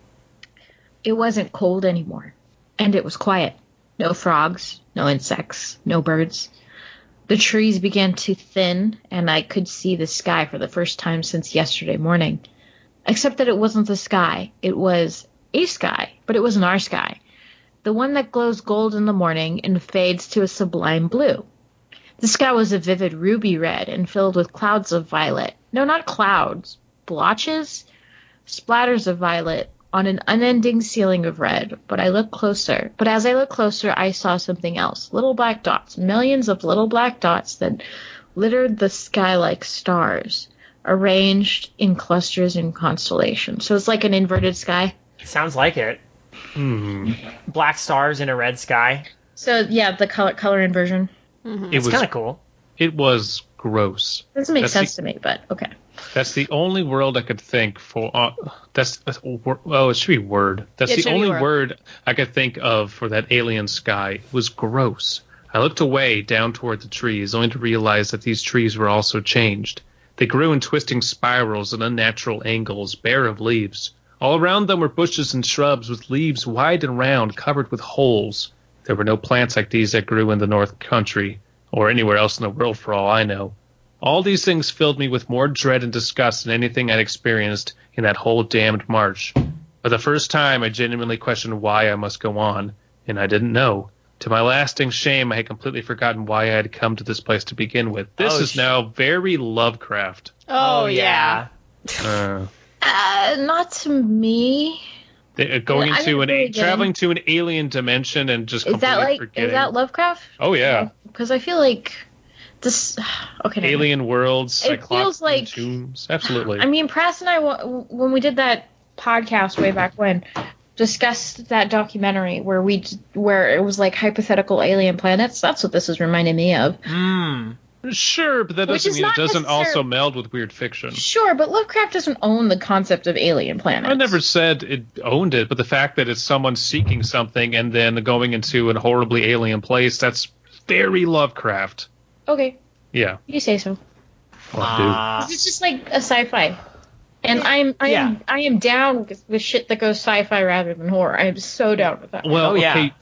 It wasn't cold anymore, and it was quiet. No frogs, no insects, no birds. The trees began to thin, and I could see the sky for the first time since yesterday morning. Except that it wasn't the sky. It was a sky, but it wasn't our sky. The one that glows gold in the morning and fades to a sublime blue. The sky was a vivid ruby red and filled with clouds of violet. No, not clouds. Blotches? Splatters of violet on an unending ceiling of red. But as I looked closer, I saw something else. Little black dots. Millions of little black dots that littered the sky like stars, arranged in clusters and constellations. So it's like an inverted sky. Sounds like it. Black stars in a red sky. So yeah, the color inversion. Mm-hmm. It's kind of cool. It was gross. Doesn't make sense to me, but okay. That's the only world I could think for. It should be word. That's the only word I could think of for that alien sky. It was gross. I looked away down toward the trees, only to realize that these trees were also changed. They grew in twisting spirals and unnatural angles, bare of leaves. All around them were bushes and shrubs with leaves wide and round, covered with holes. There were no plants like these that grew in the North Country, or anywhere else in the world for all I know. All these things filled me with more dread and disgust than anything I'd experienced in that whole damned march. For the first time, I genuinely questioned why I must go on, and I didn't know. To my lasting shame, I had completely forgotten why I had come to this place to begin with. This is now very Lovecraft. Oh, yeah. Not to me. Traveling to an alien dimension and just completely forgetting. Is that Lovecraft? Oh, yeah. Because I feel like this... Okay. Alien worlds, it feels like tombs. Absolutely. I mean, Prass and I, when we did that podcast way back when, discussed that documentary where it was like hypothetical alien planets. That's what this is reminding me of. Sure, but that doesn't mean it doesn't also meld with weird fiction. Sure, but Lovecraft doesn't own the concept of alien planets. I never said it owned it, but the fact that it's someone seeking something and then going into a horribly alien place, that's very Lovecraft. Okay. Yeah. You say so. It's just like a sci-fi. And I am down with shit that goes sci-fi rather than horror. I am so down with that. Well, okay.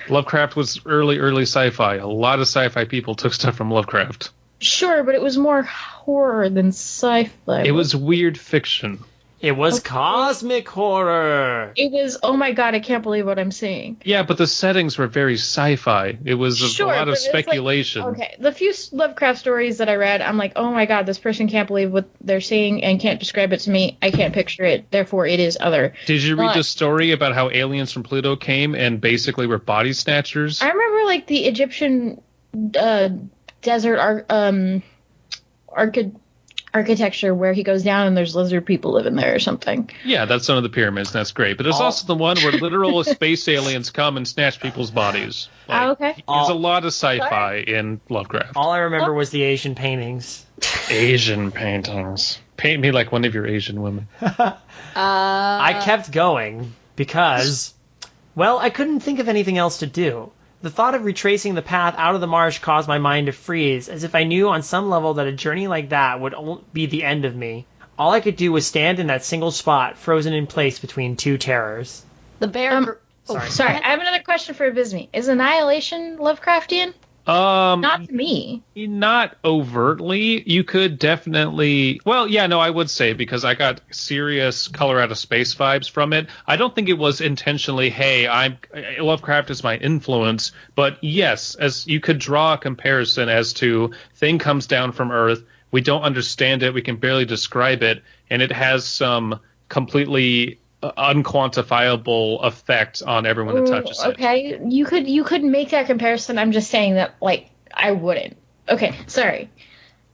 Lovecraft was early sci-fi. A lot of sci-fi people took stuff from Lovecraft. Sure, but it was more horror than sci-fi. It was weird fiction. It was cosmic horror. It was, oh my god, I can't believe what I'm seeing. Yeah, but the settings were very sci-fi. It was a lot of speculation. Okay, the few Lovecraft stories that I read, I'm like, oh my god, this person can't believe what they're seeing and can't describe it to me. I can't picture it, therefore it is other. Did you read the story about how aliens from Pluto came and basically were body snatchers? I remember, like, the Egyptian desert architecture where he goes down and there's lizard people living there or something. Yeah, that's one of the pyramids, and that's great. But there's also the one where literal space aliens come and snatch people's bodies. Okay. There's a lot of sci-fi in Lovecraft. All I remember was the Asian paintings. Asian paintings. Paint me like one of your Asian women. I kept going because, well, I couldn't think of anything else to do. The thought of retracing the path out of the marsh caused my mind to freeze, as if I knew on some level that a journey like that would be the end of me. All I could do was stand in that single spot, frozen in place between two terrors. The bear... Sorry, I have another question for Abysme. Is Annihilation Lovecraftian? Not to me. Not overtly. You could definitely... Well, yeah, no, I would say, because I got serious Color Out of Space vibes from it. I don't think it was intentionally, hey, Lovecraft is my influence. But yes, as you could draw a comparison as to thing comes down from Earth, we don't understand it, we can barely describe it, and it has some completely unquantifiable effect on everyone that touches it. Okay, you could make that comparison. I'm just saying that, like, I wouldn't. Okay, sorry.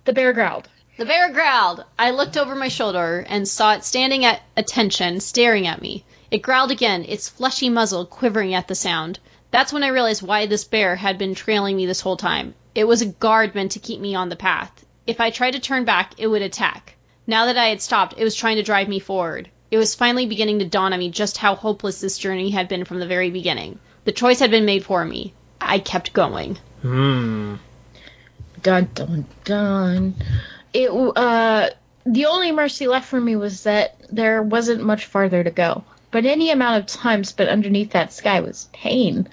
The bear growled. The bear growled. I looked over my shoulder and saw it standing at attention, staring at me. It growled again, its fleshy muzzle quivering at the sound. That's when I realized why this bear had been trailing me this whole time. It was a guard meant to keep me on the path. If I tried to turn back, it would attack. Now that I had stopped, it was trying to drive me forward. It was finally beginning to dawn on me just how hopeless this journey had been from the very beginning. The choice had been made for me. I kept going. Dun, dun, dun. The only mercy left for me was that there wasn't much farther to go. But any amount of time spent underneath that sky was pain.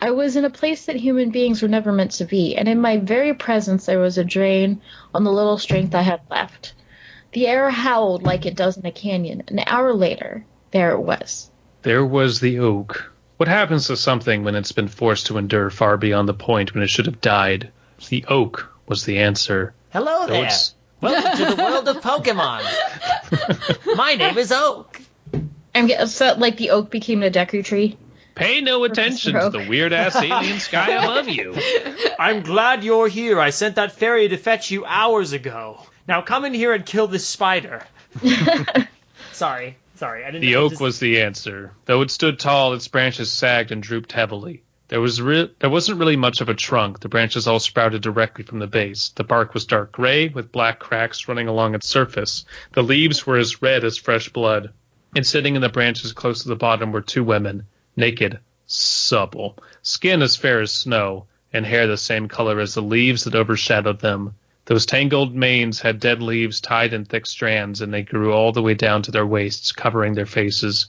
I was in a place that human beings were never meant to be, and in my very presence there was a drain on the little strength I had left. The air howled like it does in a canyon. An hour later, there it was. There was the oak. What happens to something when it's been forced to endure far beyond the point when it should have died? The oak was the answer. Hello there. Welcome to the world of Pokemon. My name is Oak. I'm getting upset like the oak became a Deku tree. Pay no attention to the weird-ass alien sky above you. I'm glad you're here. I sent that fairy to fetch you hours ago. Now come in here and kill this spider. Sorry. I didn't. The oak was the answer. Though it stood tall, its branches sagged and drooped heavily. There wasn't really much of a trunk. The branches all sprouted directly from the base. The bark was dark gray, with black cracks running along its surface. The leaves were as red as fresh blood. And sitting in the branches close to the bottom were two women, naked, supple, skin as fair as snow, and hair the same color as the leaves that overshadowed them. Those tangled manes had dead leaves tied in thick strands, and they grew all the way down to their waists, covering their faces.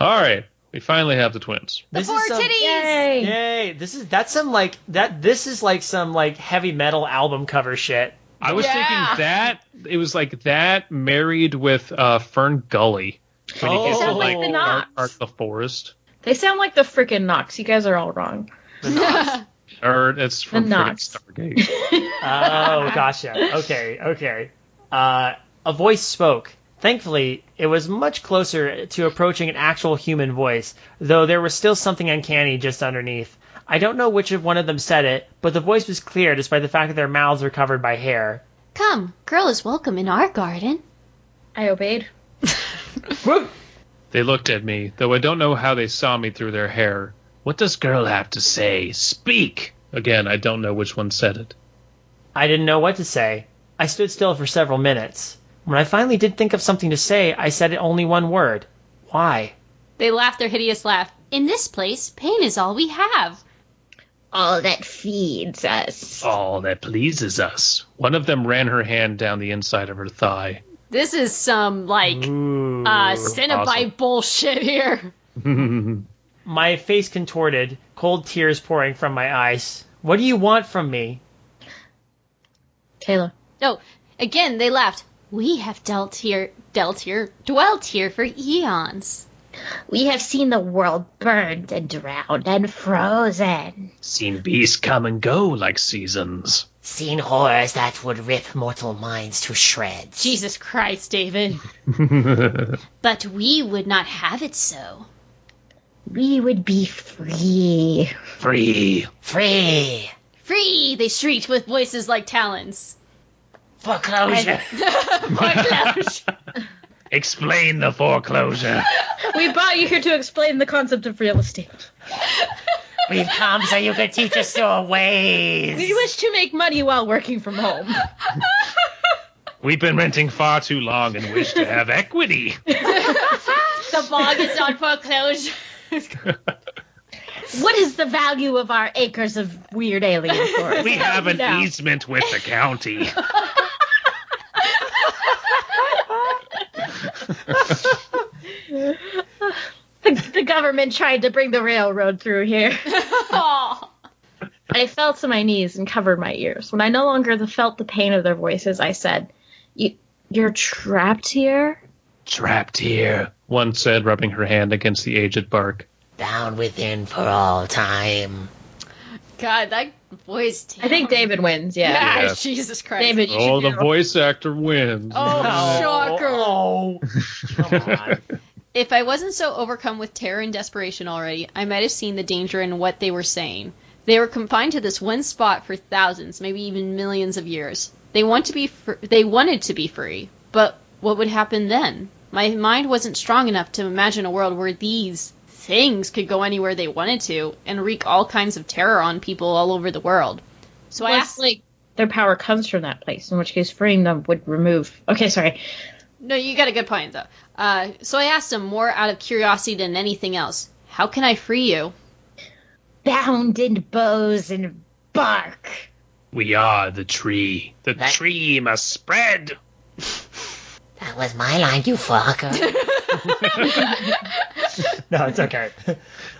"All right, We finally have the twins. The four titties! Yay! This is like some like heavy metal album cover shit. I was thinking that it was like that married with Fern Gully. When you get to like the Dark Knox. the Forest. They sound like the frickin' Knox. You guys are all wrong. Or it's from The frickin' Knox. Stargate. Oh, gotcha. Okay. A voice spoke. Thankfully, it was much closer to approaching an actual human voice, though there was still something uncanny just underneath. I don't know which of one of them said it, but the voice was clear despite the fact that their mouths were covered by hair. Come, girl is welcome in our garden. I obeyed. They looked at me, though I don't know how they saw me through their hair. What does girl have to say? Speak! Again, I don't know which one said it. I didn't know what to say. I stood still for several minutes. When I finally did think of something to say, I said it only one word. Why? They laughed their hideous laugh. In this place, pain is all we have. All that feeds us. All that pleases us. One of them ran her hand down the inside of her thigh. This is some, Cenobite awesome. bullshit here. My face contorted, cold tears pouring from my eyes. What do you want from me? Taylor. Oh, again, they laughed. We have dwelt here for eons. We have seen the world burned and drowned and frozen. Seen beasts come and go like seasons. Seen horrors that would rip mortal minds to shreds. Jesus Christ, David. But we would not have it so. We would be free. Free. Free. Free, they shrieked with voices like talons. Foreclosure. Foreclosure. Explain the foreclosure. We brought you here to explain the concept of real estate. We've come so you can teach us your ways. We wish to make money while working from home. We've been renting far too long and wish to have equity. The bog is on foreclosure. What is the value of our acres of weird alien forest? We have an No. easement with the county. The government tried to bring the railroad through here. Aw. I fell to my knees and covered my ears. When I no longer felt the pain of their voices, I said, You're trapped here? Trapped here, one said, rubbing her hand against the aged bark. Bound within for all time. God, that voice. I think David wins, yeah. Yeah. Jesus Christ. David, you Oh, should the do voice actor wins. Oh, shocker. Oh, come on. If I wasn't so overcome with terror and desperation already, I might have seen the danger in what they were saying. They were confined to this one spot for thousands, maybe even millions of years. They wanted to be free, but what would happen then? My mind wasn't strong enough to imagine a world where these things could go anywhere they wanted to and wreak all kinds of terror on people all over the world. So I asked, their power comes from that place, in which case freeing them would remove... Okay, sorry. No, you got a good point, though. So I asked him more out of curiosity than anything else. How can I free you? Bound in boughs and bark. We are the tree. The tree must spread. That was my line, you fucker. No, it's okay.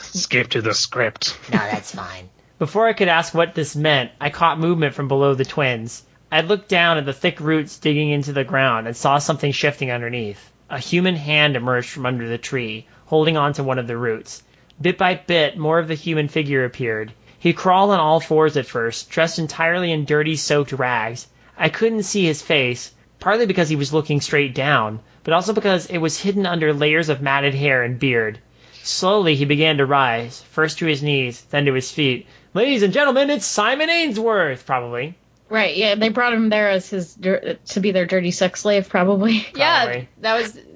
Skip to the script. No, that's fine. Before I could ask what this meant, I caught movement from below the twins. I looked down at the thick roots digging into the ground and saw something shifting underneath. A human hand emerged from under the tree, holding onto one of the roots. Bit by bit, more of the human figure appeared. He crawled on all fours at first, dressed entirely in dirty, soaked rags. I couldn't see his face, partly because he was looking straight down, but also because it was hidden under layers of matted hair and beard. Slowly he began to rise, first to his knees, then to his feet. Ladies and gentlemen, it's Simon Ainsworth, probably. Right, yeah, they brought him there as to be their dirty sex slave, probably. Yeah, Probably.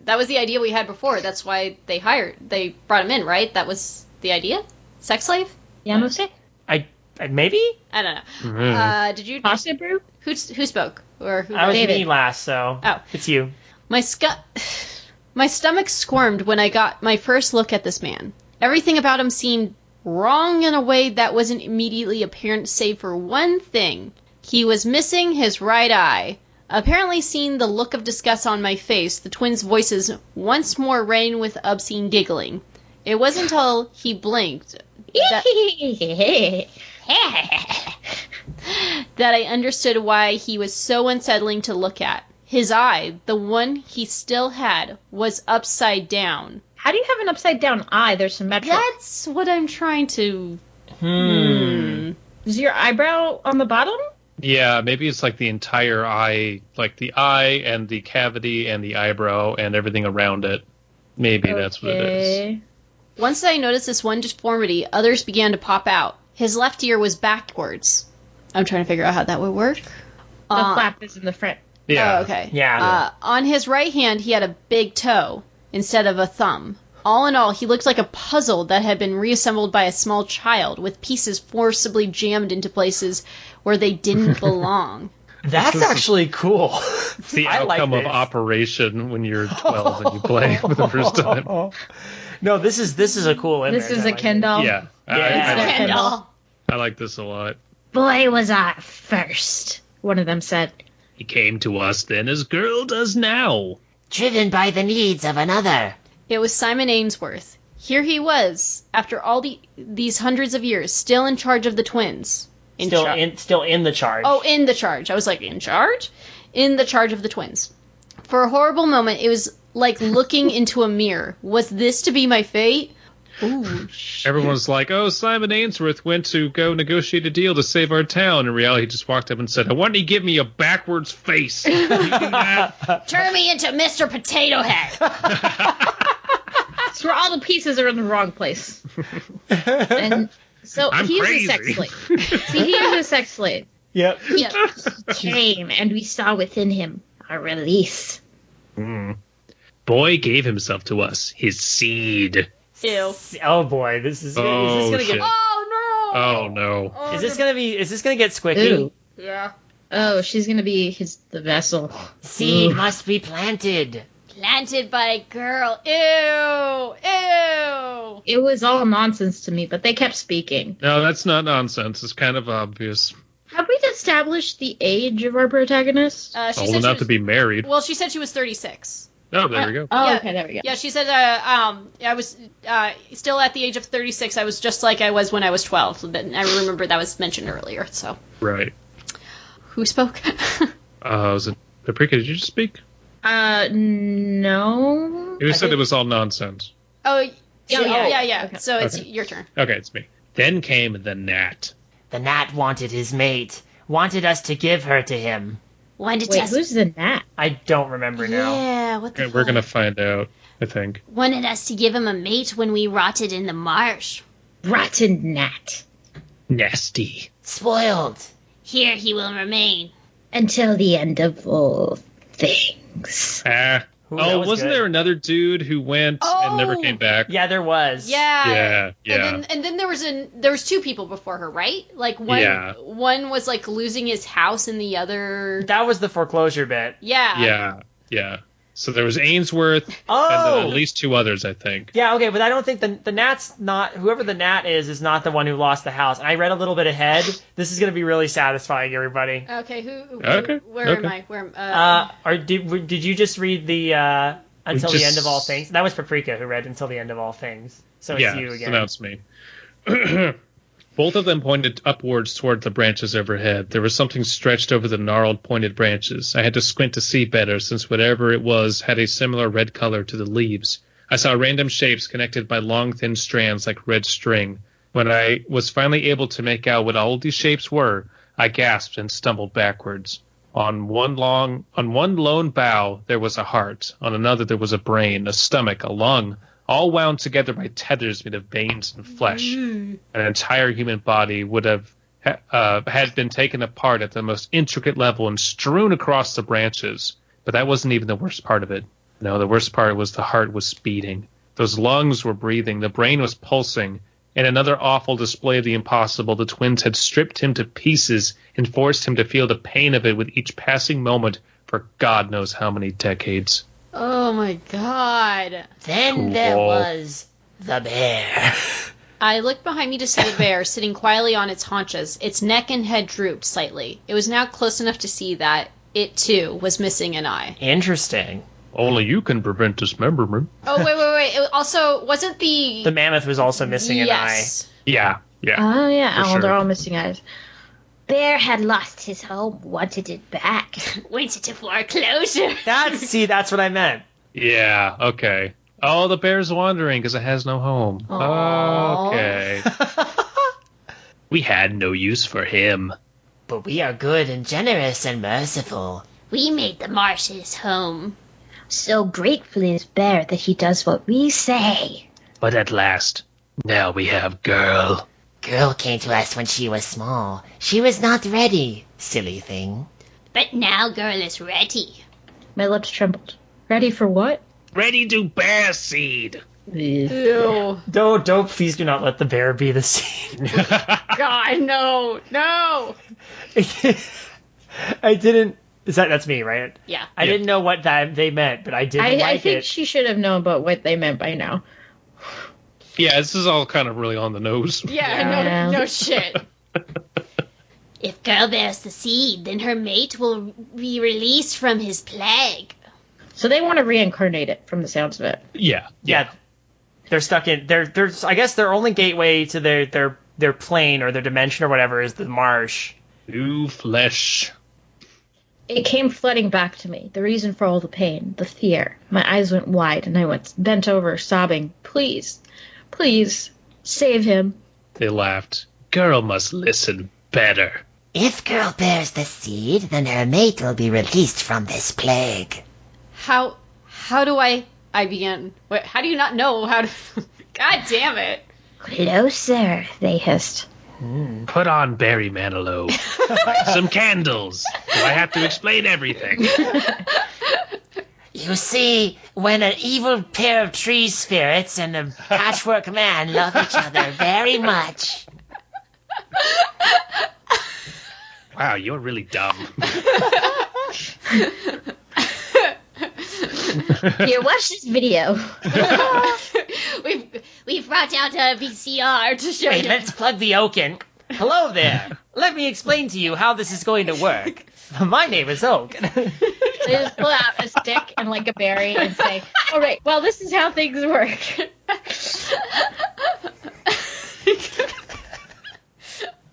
that was the idea we had before. That's why they brought him in, right? That was the idea? Sex slave? Yamose? Maybe? I don't know. Did you... Pasta brew? Who spoke? Or who I was David. me last, so Oh. it's you. My stomach squirmed when I got my first look at this man. Everything about him seemed wrong in a way that wasn't immediately apparent save for one thing. He was missing his right eye. Apparently seeing the look of disgust on my face, the twins' voices once more rang with obscene giggling. It wasn't until he blinked that I understood why he was so unsettling to look at. His eye, the one he still had, was upside down. How do you have an upside down eye? There's symmetric. That's what I'm trying to... Is your eyebrow on the bottom? Yeah, maybe it's like the entire eye, like the eye and the cavity and the eyebrow and everything around it. Maybe that's what it is. Once I noticed this one deformity, others began to pop out. His left ear was backwards. I'm trying to figure out how that would work. The flap is in the front. Yeah. Oh, okay. Yeah. On his right hand, he had a big toe instead of a thumb. All in all, he looked like a puzzle that had been reassembled by a small child, with pieces forcibly jammed into places where they didn't belong. That's actually cool. It's the outcome of Operation when you're 12 and you play for the first time. No, this is a cool image. This is a Ken doll. Yeah. Ken doll. I like this a lot. Boy was our first, one of them said. He came to us then as girl does now. Driven by the needs of another. It was Simon Ainsworth. Here he was, after all these hundreds of years, still in charge of the twins. Still in the charge. Oh, in the charge. I was like, in charge? In the charge of the twins. For a horrible moment, it was like looking into a mirror. Was this to be my fate? Ooh, Everyone's like, oh, Simon Ainsworth went to go negotiate a deal to save our town. In reality, he just walked up and said, why don't you give me a backwards face? Can you do that? turn me into Mr. Potato Head. That's where all the pieces are in the wrong place. And so I'm he's crazy. a sex slave. See, he is a sex slave. Yep. He came, and we saw within him a release. Boy gave himself to us, his seed. Ew. Oh boy, this is Oh, gonna shit. get. Oh, no. Is this gonna get squicky? Ooh. Yeah. Oh, she's gonna be the vessel. Seed must be planted. Planted by a girl. Ew. Ew. It was all nonsense to me, but they kept speaking. No, that's not nonsense. It's kind of obvious. Have we established the age of our protagonist? She Old said she enough was, to be married. well, she said she was 36. Oh, there we go. Oh, Yeah. okay, there we go. Yeah, she said I was still at the age of 36. I was just like I was when I was 12. So I remember that was mentioned earlier. So Right. who spoke? Was it Paprika? Did you just speak? No. You said it was all nonsense. Oh, Yeah. yeah. Okay. So it's Okay. your turn. Okay, it's me. Then came the gnat. The gnat wanted his mate. Wanted us to give her to him. Wanted Wait, us. who's the gnat? I don't remember now. Yeah, what the Okay, we're fuck? gonna find out, I think. Wanted us to give him a mate when we rotted in the marsh. Rotten gnat. Nasty. Spoiled. Here he will remain. Until the end of all things. Ooh, that was wasn't good. there another dude who went and never Oh! came back? Yeah, there was. Yeah. Yeah. And then there was two people before her, right? Like one was like losing his house and the other. That was the foreclosure bit. Yeah. Yeah. So there was Ainsworth and then at least two others, I think. Yeah, okay, but I don't think the gnat's not, whoever the gnat is not the one who lost the house. And I read a little bit ahead. This is going to be really satisfying, everybody. Okay. Okay, Where am okay. I? Or did you just read the Until the just- End of All Things? That was Paprika who read Until the End of All Things. So it's you So again. now it's me. Both of them pointed upwards toward the branches overhead. There was something stretched over the gnarled, pointed branches. I had to squint to see better, since whatever it was had a similar red color to the leaves. I saw random shapes connected by long, thin strands like red string. When I was finally able to make out what all of these shapes were, I gasped and stumbled backwards. On one lone bough, there was a heart. On another, there was a brain, a stomach, a lung, all wound together by tethers made of veins and flesh. An entire human body would have had been taken apart at the most intricate level and strewn across the branches. But that wasn't even the worst part of it. No, the worst part was the heart was beating. Those lungs were breathing. The brain was pulsing. In another awful display of the impossible, the twins had stripped him to pieces and forced him to feel the pain of it with each passing moment for God knows how many decades. Oh my god. Then there Cool. was the bear. I looked behind me to see the bear sitting quietly on its haunches. Its neck and head drooped slightly. It was now close enough to see that it, too, was missing an eye. Interesting. Only you can prevent dismemberment. Oh, wait. It also, wasn't The mammoth was also missing an eye. Yeah. Oh, yeah. For sure. They're all missing eyes. Bear had lost his home, wanted it back. Went to foreclosure. That's what I meant. Yeah, okay. Oh, the bear's wandering because it has no home. Aww. Okay. We had no use for him. But we are good and generous and merciful. We made the marsh his home. So grateful is Bear that he does what we say. But at last, now we have Girl. Girl came to us when she was small. She was not ready, silly thing. But now girl is ready. My lips trembled. Ready for what? Ready to bear seed. Ew. Don't, please do not let the bear be the seed. God, no. I didn't. That's me, right? Yeah. I didn't know what that they meant, but I didn't like it. I think she should have known about what they meant by now. Yeah, this is all kind of really on the nose. Yeah. No shit. If girl bears the seed, then her mate will be released from his plague. So they want to reincarnate it from the sounds of it. Yeah. They're stuck in. There's. I guess their only gateway to their plane or their dimension or whatever is the marsh. New flesh. It came flooding back to me. The reason for all the pain, the fear. My eyes went wide and I went bent over, sobbing, "Please, please, save him." They laughed. Girl must listen better. If girl bears the seed, then her mate will be released from this plague. How do I began? What, how do you not know how to? God damn it! Closer, they hissed. Put on Barry Manilow. Some candles. Do I have to explain everything? You see, when an evil pair of tree spirits and a patchwork man love each other very much. Wow, you're really dumb. Here, watch this video. We've brought out a VCR to show Wait, you. let's plug the oak in. Hello there. Let me explain to you how this is going to work. My name is Oak. They just pull out a stick and like a berry and say, "All right, well, this is how things work."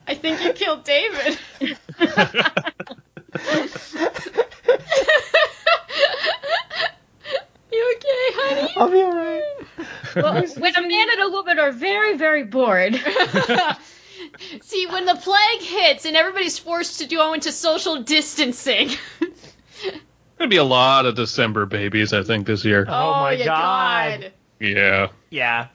I think you killed David. You okay, honey? I'll be alright. Well, when a man and a woman are very, very bored. See, when the plague hits and everybody's forced to go into social distancing. There'd be a lot of December babies, I think, this year. Oh my yeah, God. Yeah. Yeah.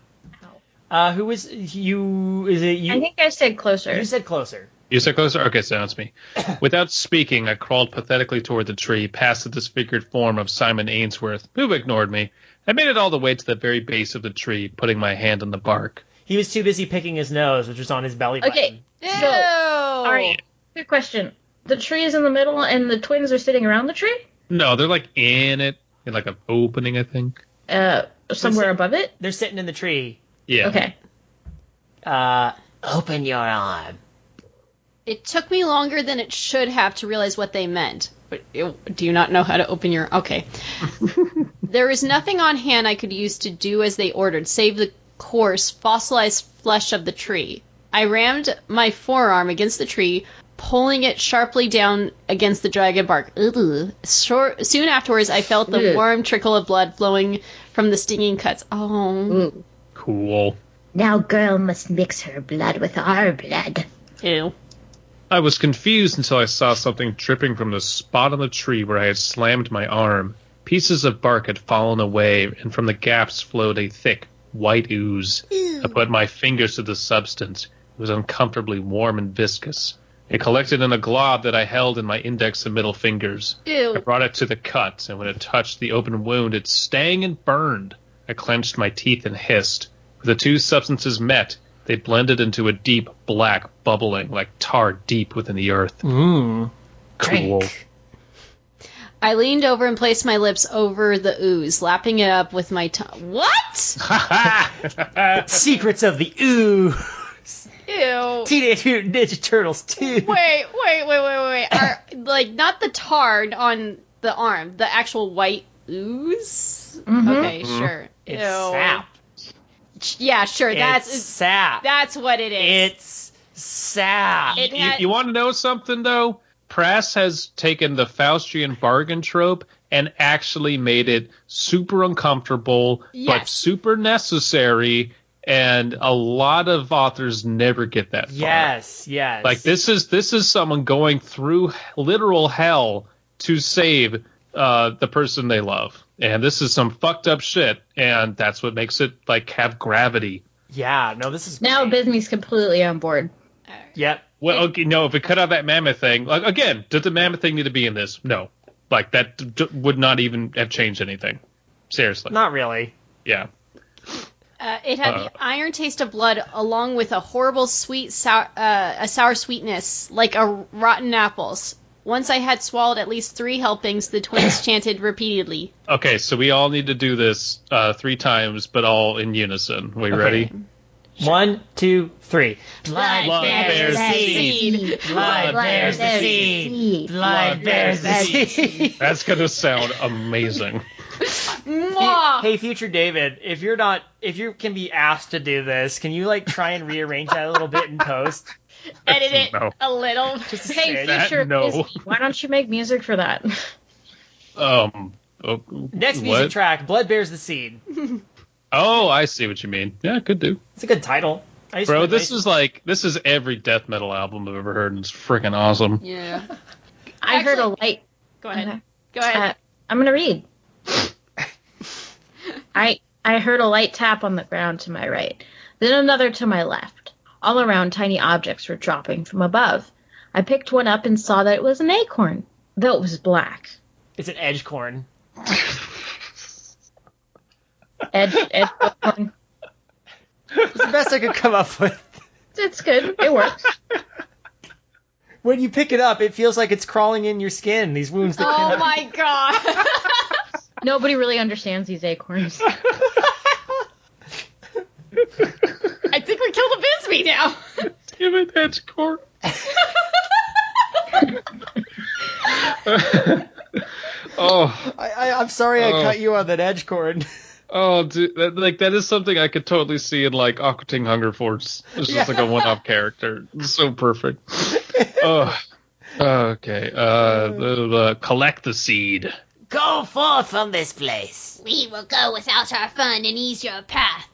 Who was you? Is it you? I think I said closer. You said closer. You said closer? Okay, so it's me. Without speaking, I crawled pathetically toward the tree, past the disfigured form of Simon Ainsworth, who ignored me. I made it all the way to the very base of the tree, putting my hand on the bark. He was too busy picking his nose, which was on his belly button. Okay, Ew! so, all right, good question. The tree is in the middle and the twins are sitting around the tree? No, they're like in it, in like an opening, I think. Somewhere above it? They're sitting in the tree. Yeah. Okay. Open your arm. It took me longer than it should have to realize what they meant. But do you not know how to open your... Okay. There was nothing on hand I could use to do as they ordered, save the coarse, fossilized flesh of the tree. I rammed my forearm against the tree, pulling it sharply down against the jagged bark. Ugh. Soon afterwards, I felt the warm trickle of blood flowing from the stinging cuts. Oh. Ooh. Cool. Now girl must mix her blood with our blood. Ew. I was confused until I saw something dripping from the spot on the tree where I had slammed my arm. Pieces of bark had fallen away, and from the gaps flowed a thick, white ooze. I put my fingers to the substance. It was uncomfortably warm and viscous. It collected in a glob that I held in my index and middle fingers. Ew. I brought it to the cut, and when it touched the open wound, it stung and burned. I clenched my teeth and hissed. When the two substances met, they blended into a deep, black bubbling, like tar deep within the earth. Mmm. Cool. I leaned over and placed my lips over the ooze, lapping it up with my tongue. What? Secrets of the ooh. Ew. Teenage Mutant Ninja Turtles 2. Wait. Are, like, not the tar on the arm, the actual white ooze? Mm-hmm. Okay, sure. It's Ew. sap. Yeah, sure. That's It's sap. That's what it is. It's sap. It had- You want to know something, though? Prass has taken the Faustian bargain trope and actually made it super uncomfortable, but Yes. super necessary, and a lot of authors never get that far. Yes. Like, this is someone going through literal hell to save the person they love. And this is some fucked up shit, and that's what makes it, like, have gravity. Yeah, no, this is Now great. Bismee's completely on board. Yep. Well, okay, no, if we cut out that mammoth thing, like, again, does the mammoth thing need to be in this? No. Like, that would not even have changed anything. Seriously. Not really. Yeah. It had the iron taste of blood, along with a horrible sour sweetness, like a rotten apples. Once I had swallowed at least 3 helpings, the twins chanted repeatedly. Okay, so we all need to do this 3 times, but all in unison. We ready? 1, 2, 3. Blood bears the seed. Blood bears the seed. Blood bears the seed. That's going to sound amazing. Mwah! Hey, future David, if you can be asked to do this, can you like try and rearrange that a little bit in post? Edit it No. a little. Just a Hey, smidge. future no. Bismee, why don't you make music for that? Next music What? track, Blood Bears the Seed. Oh, I see what you mean. Yeah, could do. It's a good title. I used to Bro, play this is every death metal album I've ever heard, and it's freaking awesome. Yeah. I heard a light. Go ahead. Okay. Go ahead. I'm gonna read. I heard a light tap on the ground to my right, then another to my left. All around, tiny objects were dropping from above. I picked one up and saw that it was an acorn, though it was black. It's an edgecorn. Acorn. It's the best I could come up with. It's good. It works. When you pick it up, it feels like it's crawling in your skin. These wounds that Oh cannot- my god. Nobody really understands these acorns. I think we killed a Bisbee now. Damn it, that's court. Oh, I'm sorry I Oh. cut you on that edgecorn. oh, dude, that is something I could totally see in like Aqua Hunger Force. It's just like a one-off character. It's so perfect. Oh, okay. Collect the seed. Go forth from this place. We will go without our fun and ease your path.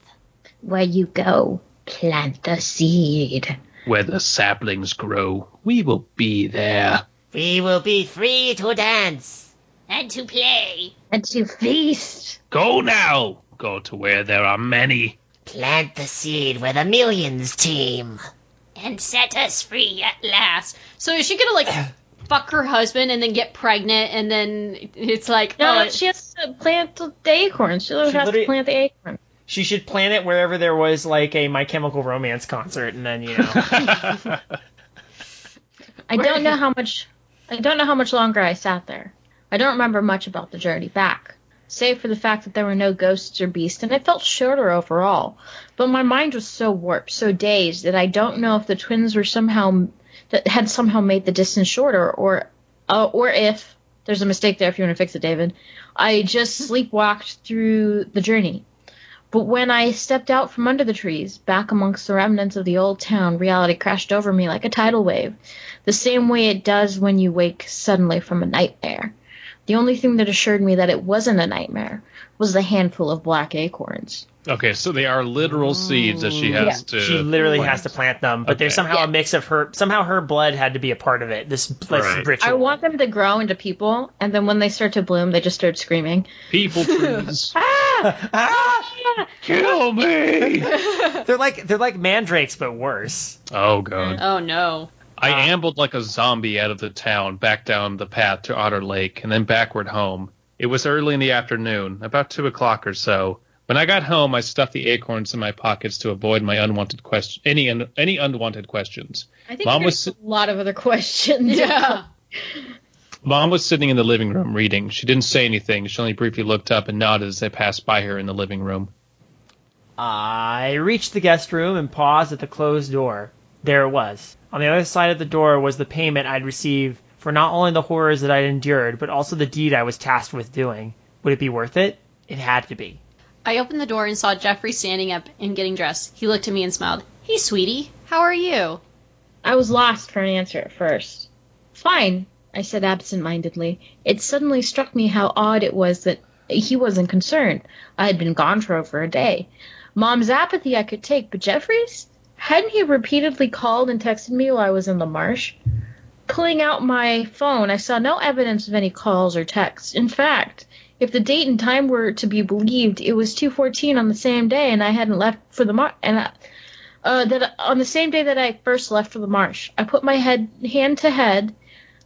Where you go, plant the seed. Where the saplings grow, we will be there. We will be free to dance. And to play. And to feast. Go now. Go to where there are many. Plant the seed where the millions teem. And set us free at last. So is she gonna like fuck her husband and then get pregnant and then it's like No, she has to plant the acorns. She has to literally- plant the acorn. She should plant it wherever there was like a My Chemical Romance concert, and then I don't know how much longer I sat there. I don't remember much about the journey back, save for the fact that there were no ghosts or beasts, and it felt shorter overall. But my mind was so warped, so dazed, that I don't know if the twins were had somehow made the distance shorter, or if there's a mistake there. If you want to fix it, David, I just sleepwalked through the journey. But when I stepped out from under the trees, back amongst the remnants of the old town, reality crashed over me like a tidal wave, the same way it does when you wake suddenly from a nightmare. The only thing that assured me that it wasn't a nightmare was the handful of black acorns. Okay, so they are literal seeds that she has to. she literally plant. has to plant them. But there's Okay. somehow a mix of her. Somehow her blood had to be a part of it. This Right. ritual. I want them to grow into people, and then when they start to bloom, they just start screaming. People, please. Ah! Kill me! They're like mandrakes, but worse. Oh, God. oh no. I ambled like a zombie out of the town, back down the path to Otter Lake, and then backward home. It was early in the afternoon, about 2 o'clock or so. When I got home, I stuffed the acorns in my pockets to avoid my unwanted any unwanted questions. I think Mom there's was a lot of other questions. Yeah. Mom was sitting in the living room reading. She didn't say anything. She only briefly looked up and nodded as I passed by her in the living room. I reached the guest room and paused at the closed door. There it was. On the other side of the door was the payment I'd received for not only the horrors that I'd endured, but also the deed I was tasked with doing. Would it be worth it? It had to be. I opened the door and saw Jeffrey standing up and getting dressed. He looked at me and smiled. Hey, sweetie. How are you? I was lost for an answer at first. Fine, I said absent-mindedly. It suddenly struck me how odd it was that he wasn't concerned. I had been gone for over a day. Mom's apathy I could take, but Jeffrey's? Hadn't he repeatedly called and texted me while I was in the marsh? Pulling out my phone, I saw no evidence of any calls or texts. In fact, if the date and time were to be believed, it was 2:14 on the same day, and I hadn't left for the marsh. That on the same day that I first left for the marsh, I put my hand to head,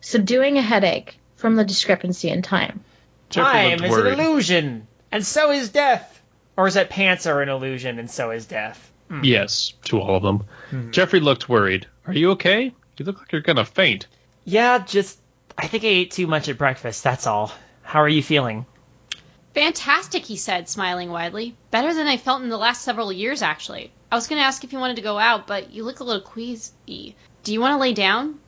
subduing a headache from the discrepancy in time. Time is an illusion, and so is death. Or is that pants are an illusion, and so is death? Yes, to all of them. Jeffrey looked worried. Are you okay? You look like you're gonna faint. Yeah, I think I ate too much at breakfast, that's all. How are you feeling? Fantastic, he said, smiling widely. Better than I felt in the last several years, actually. I was going to ask if you wanted to go out, but you look a little queasy. Do you want to lay down?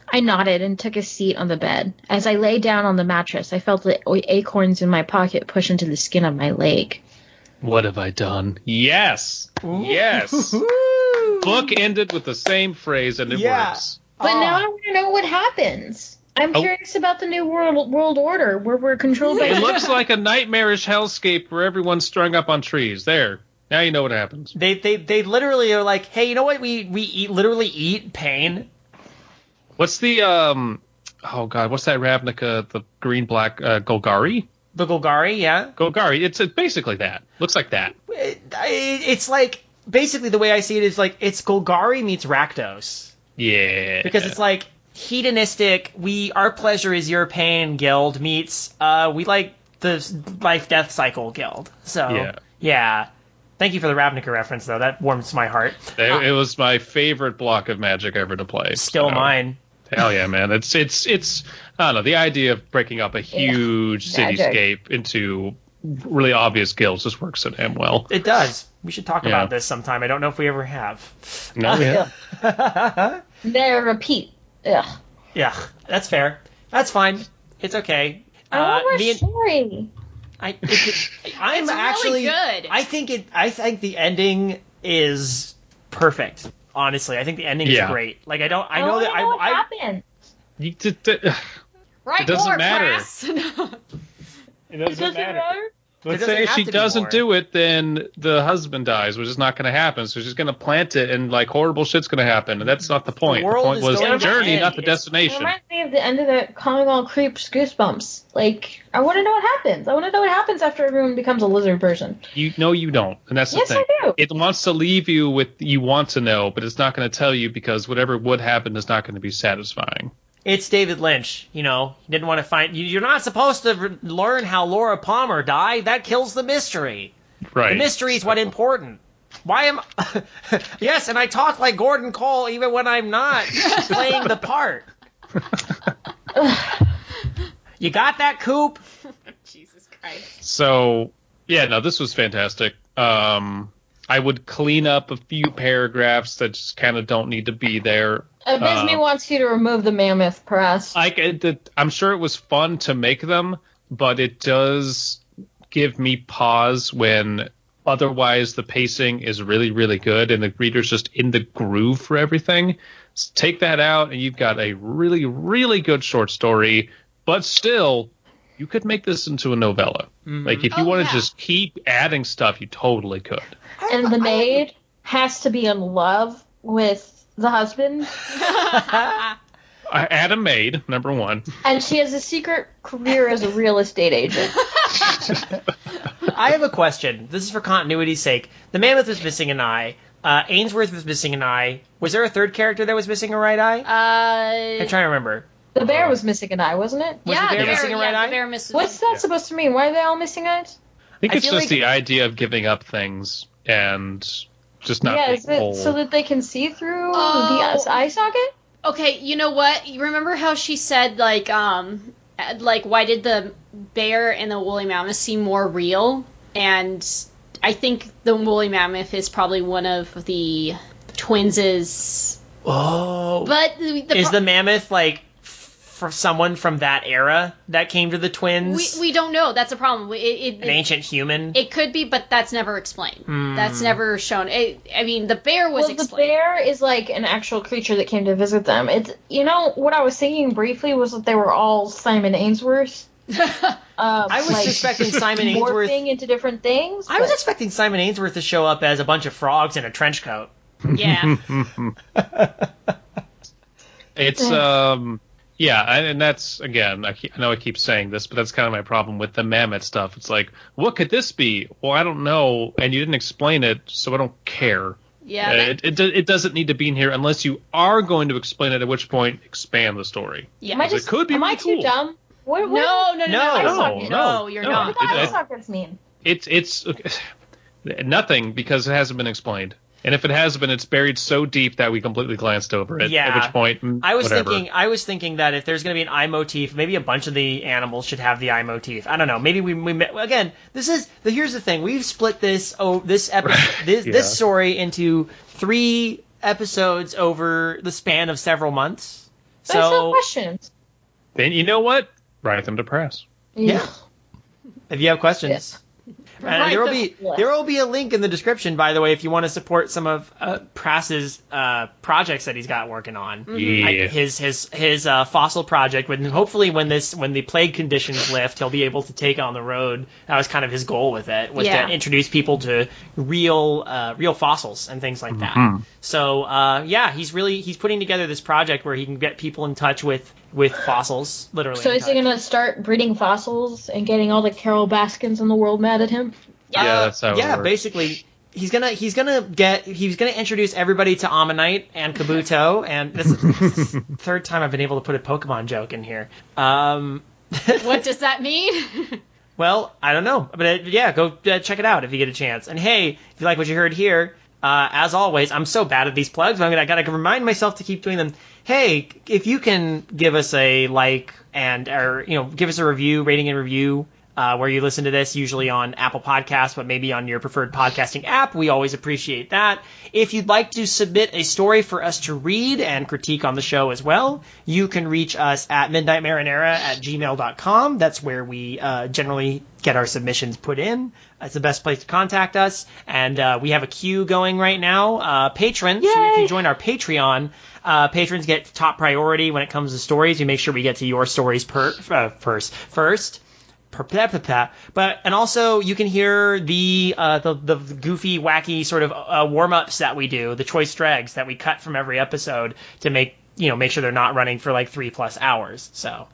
I nodded and took a seat on the bed. As I lay down on the mattress, I felt the acorns in my pocket push into the skin of my leg. What have I done? Yes! Ooh. Yes! Book ended with the same phrase, and it works. But now I want to know what happens. I'm curious about the new world order, where we're controlled by... It looks like a nightmarish hellscape where everyone's strung up on trees. There. Now you know what happens. They literally are like, hey, you know what? We literally eat pain. What's the, what's that Ravnica, the green-black, Golgari? The Golgari, yeah. Golgari, it's basically that. Looks like that. It's like, basically the way I see it is like, it's Golgari meets Rakdos. Yeah. Because it's like, hedonistic, our pleasure is your pain guild meets, we like the life-death cycle guild. So, yeah. Thank you for the Ravnica reference, though. That warms my heart. It was my favorite block of Magic ever to play. Still mine. Hell yeah, man. It's I don't know, the idea of breaking up a huge cityscape into really obvious guilds just works so damn well. It does. We should talk about this sometime. I don't know if we ever have. No, we have. They repeat. Ugh. Yeah, that's fair. That's fine. It's okay. I love our story. I'm actually really good. I think the ending is perfect. Honestly, I think the ending is great. Like I know that what happened. It doesn't matter. It doesn't matter. Let's say if she doesn't do it, then the husband dies, which is not going to happen. So she's going to plant it, and like horrible shit's going to happen. And that's not the point. The point was the journey, not the destination. It reminds me of the end of the Calming All Creeps Goosebumps. Like, I want to know what happens. I want to know what happens after everyone becomes a lizard person. You don't, and that's the thing. Yes, I do. It wants to leave you with you want to know, but it's not going to tell you because whatever would happen is not going to be satisfying. It's David Lynch, He didn't want to find... You're not supposed to learn how Laura Palmer died. That kills the mystery. Right. The mystery is what's important. Why am... Yes, and I talk like Gordon Cole even when I'm not playing the part. You got that, Coop? Jesus Christ. So, this was fantastic. I would clean up a few paragraphs that just kind of don't need to be there. Bisbee wants you to remove the mammoth press. I'm sure it was fun to make them, but it does give me pause when otherwise the pacing is really, really good and the reader's just in the groove for everything. So take that out and you've got a really, really good short story, but still, you could make this into a novella. Mm-hmm. Like, if you want to just keep adding stuff, you totally could. And the maid has to be in love with the husband. Add a maid, number one. And she has a secret career as a real estate agent. I have a question. This is for continuity's sake. The mammoth was missing an eye. Ainsworth was missing an eye. Was there a third character that was missing a right eye? I'm trying to remember. The bear was missing an eye, wasn't it? Was the bear missing a right eye? The bear missing. What's that supposed to mean? Why are they all missing eyes? I think it's just the idea of giving up things and just not being whole. So that they can see through the eye socket? Okay, you know what? You remember how she said, like, why did the bear and the woolly mammoth seem more real? And I think the woolly mammoth is probably one of the twins'. Oh. But is the mammoth, like, for someone from that era that came to the twins? We don't know. That's a problem. An ancient human? It could be, but that's never explained. That's never shown. I mean, the bear was explained. The bear is like an actual creature that came to visit them. It's, you know, what I was thinking briefly was that they were all Simon Ainsworth. I was expecting Simon Ainsworth morphing into different things. I was expecting Simon Ainsworth to show up as a bunch of frogs in a trench coat. Yeah. It's and that's, again, I know I keep saying this, but that's kind of my problem with the mammoth stuff. It's like, what could this be? Well, I don't know, and you didn't explain it, so I don't care. Yeah. It doesn't need to be in here unless you are going to explain it, at which point expand the story. Yeah. It could be am really I too cool. dumb? No, you're not. What does socks mean? It's nothing, because it hasn't been explained. And if it has been, it's buried so deep that we completely glanced over it. Yeah. At which point, I was thinking that if there's going to be an eye motif, maybe a bunch of the animals should have the eye motif. I don't know. Maybe we again. Here's the thing. We've split this story into 3 episodes over the span of several months. So I have questions. Then you know what? Write them to press. Yeah. If you have questions. Yes. And there will be a link in the description, by the way, if you want to support some of Prass's projects that he's got working on. Yeah. His fossil project. Hopefully when the plague conditions lift, he'll be able to take on the road. That was kind of his goal with it, was to introduce people to real fossils and things like that. So he's putting together this project where he can get people in touch with fossils, literally. So is he going to start breeding fossils and getting all the Carol Baskins in the world mad at him? Yeah, that's how it works. Basically, he's gonna introduce everybody to Ammonite and Kabuto, and this is the 3rd time I've been able to put a Pokemon joke in here. What does that mean? Well, I don't know, but go check it out if you get a chance. And hey, if you like what you heard here, as always, I'm so bad at these plugs, but I gotta remind myself to keep doing them. Hey, if you can give us a like or give us a review, rating and review, where you listen to this, usually on Apple Podcasts, but maybe on your preferred podcasting app, we always appreciate that. If you'd like to submit a story for us to read and critique on the show as well, you can reach us at midnightmarinara@gmail.com. That's where we generally get our submissions put in. That's the best place to contact us. And we have a queue going right now. Patrons, if you join our Patreon, patrons get top priority when it comes to stories. We make sure we get to your stories first. But and also you can hear the goofy, wacky sort of warm-ups that we do, the choice dregs that we cut from every episode to make sure they're not running for like 3+ hours. So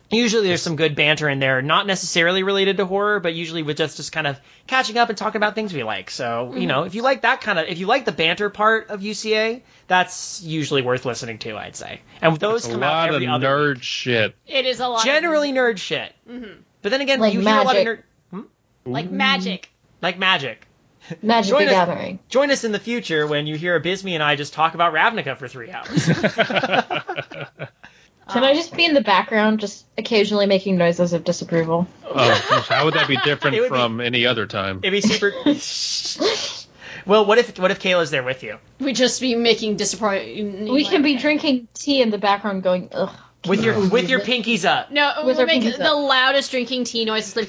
usually there's some good banter in there, not necessarily related to horror, but usually with just kind of catching up and talking about things we like. So if you like if you like the banter part of UCA, that's usually worth listening to, I'd say. And those come out every other week. A lot of nerd shit. It is a lot. Generally nerd shit. Mm-hmm. But then again, like you magic. hear a lot of nerd. Like magic. Like magic. Magic the Gathering. Join us in the future when you hear Abysme and I just talk about Ravnica for 3 hours. Can I just be in the background, just occasionally making noises of disapproval? Oh, how would that be different from any other time? It'd be super. Well, what if Kayla's there with you? We'd just be making disappointing. We can be drinking tea in the background, going ugh. With your pinkies up. No, we'll make the loudest drinking tea noises. Like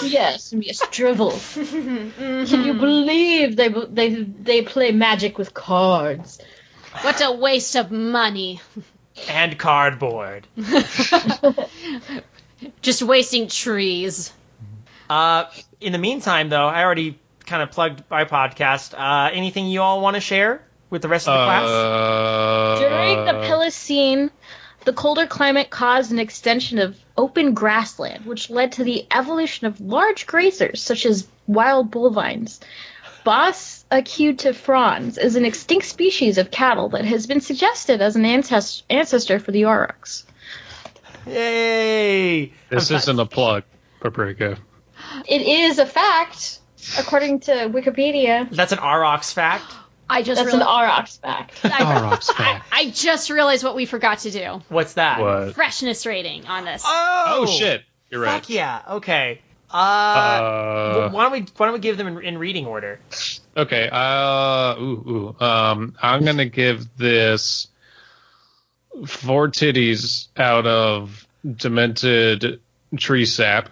yes, drivel. Can you believe they play magic with cards? What a waste of money. And cardboard. Just wasting trees. In the meantime, though, I already kind of plugged my podcast. Anything you all want to share with the rest of the class? During the Pliocene, the colder climate caused an extension of open grassland, which led to the evolution of large grazers, such as wild bovines. Bos acutifrons is an extinct species of cattle that has been suggested as an ancestor for the aurochs. Yay! This isn't a plug, Paprika. It is a fact, according to Wikipedia. That's an aurochs fact? That's an aurochs fact. I just realized what we forgot to do. What's that? What? Freshness rating on this. Oh shit! You're right. Fuck yeah! Okay. Why don't we give them in reading order? Okay. I'm gonna give this 4 titties out of demented tree sap.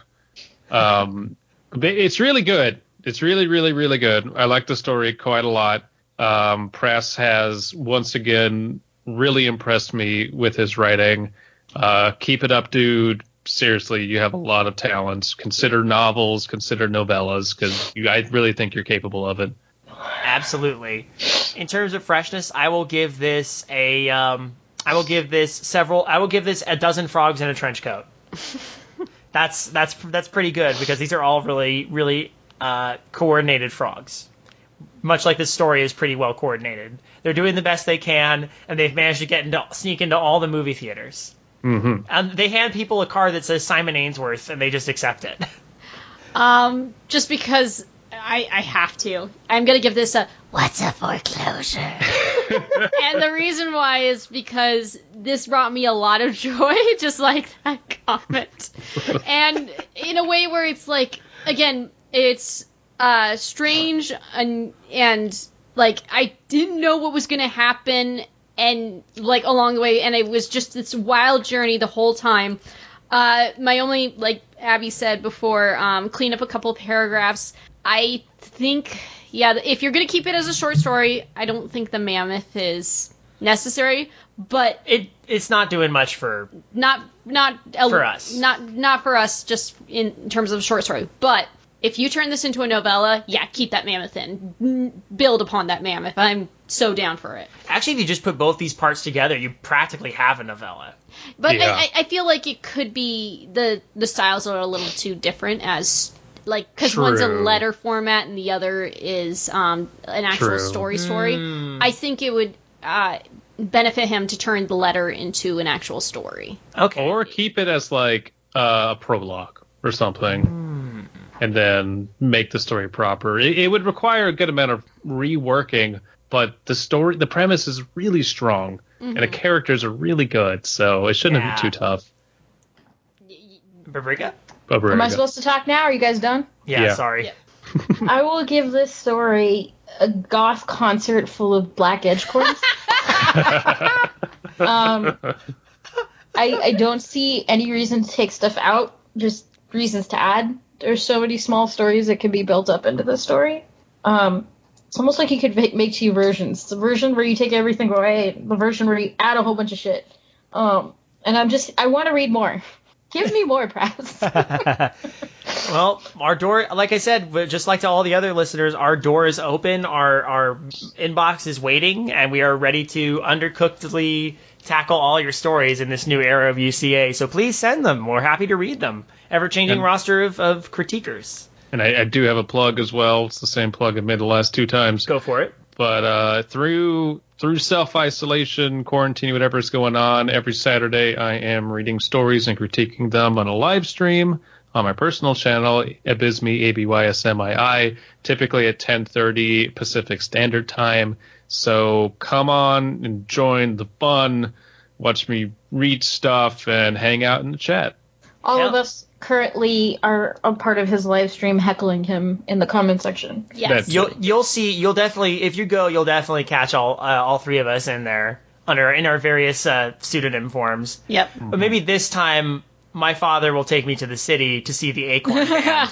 It's really good. It's really, really, really good. I like the story quite a lot. Press has, once again, really impressed me with his writing. Keep it up, dude. Seriously, you have a lot of talents. Consider novels, consider novellas, because I really think you're capable of it. Absolutely. In terms of freshness, I will give this a dozen frogs in a trench coat. That's pretty good because these are all really, really coordinated frogs. Much like this story is pretty well coordinated. They're doing the best they can, and they've managed to sneak into all the movie theaters. Mm-hmm. And they hand people a card that says Simon Ainsworth, and they just accept it. Just because I have to. I'm going to give this a... What's a foreclosure? And the reason why is because this brought me a lot of joy, just like that comment. And in a way where it's like, again, it's strange and like I didn't know what was going to happen and like along the way, and it was just this wild journey the whole time. My only, like Abby said before, clean up a couple paragraphs. I think, yeah, if you're going to keep it as a short story, I don't think the mammoth is necessary, but it's not doing much for for us. Not for us, just in terms of short story. But if you turn this into a novella, yeah, keep that mammoth in. Build upon that mammoth. I'm so down for it. Actually, if you just put both these parts together, you practically have a novella. But yeah. I feel like it could be the styles are a little too different as like because one's a letter format and the other is an actual story. I think it would benefit him to turn the letter into an actual story. Okay. Or keep it as like a prologue or something. And then make the story proper. It would require a good amount of reworking, but the premise is really strong, and the characters are really good, so it shouldn't be too tough. Babriga? Am I supposed to talk now? Are you guys done? Yeah. Sorry. Yeah. I will give this story a goth concert full of black edgecorns. I don't see any reason to take stuff out, just reasons to add. There's so many small stories that can be built up into the story. It's almost like you could make 2 versions. The version where you take everything away, the version where you add a whole bunch of shit. And I want to read more. Give me more, Press. Well, our door, like I said, just like to all the other listeners, our door is open. Our inbox is waiting, and we are ready to undercookedly tackle all your stories in this new era of UCA. So please send them. We're happy to read them. Ever-changing roster of critiquers. And I do have a plug as well. It's the same plug I've made the last 2 times. Go for it. But through self-isolation, quarantine, whatever's going on, every Saturday I am reading stories and critiquing them on a live stream on my personal channel, Abysmii, ABYSMII, typically at 10:30 Pacific Standard Time. So come on and join the fun, watch me read stuff, and hang out in the chat. All of us currently are a part of his live stream heckling him in the comment section. Yes. You'll see. You'll definitely, if you go, you'll definitely catch all 3 of us in there in our various pseudonym forms. Yep. But maybe this time my father will take me to the city to see the Acorn Band.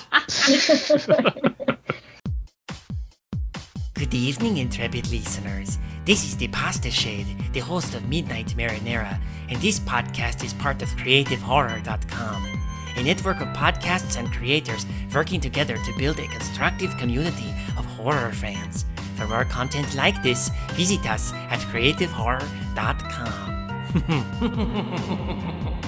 Good evening, intrepid listeners. This is the Pasta Shade, the host of Midnight Marinara, and this podcast is part of CreativeHorror.com, a network of podcasts and creators working together to build a constructive community of horror fans. For more content like this, visit us at CreativeHorror.com.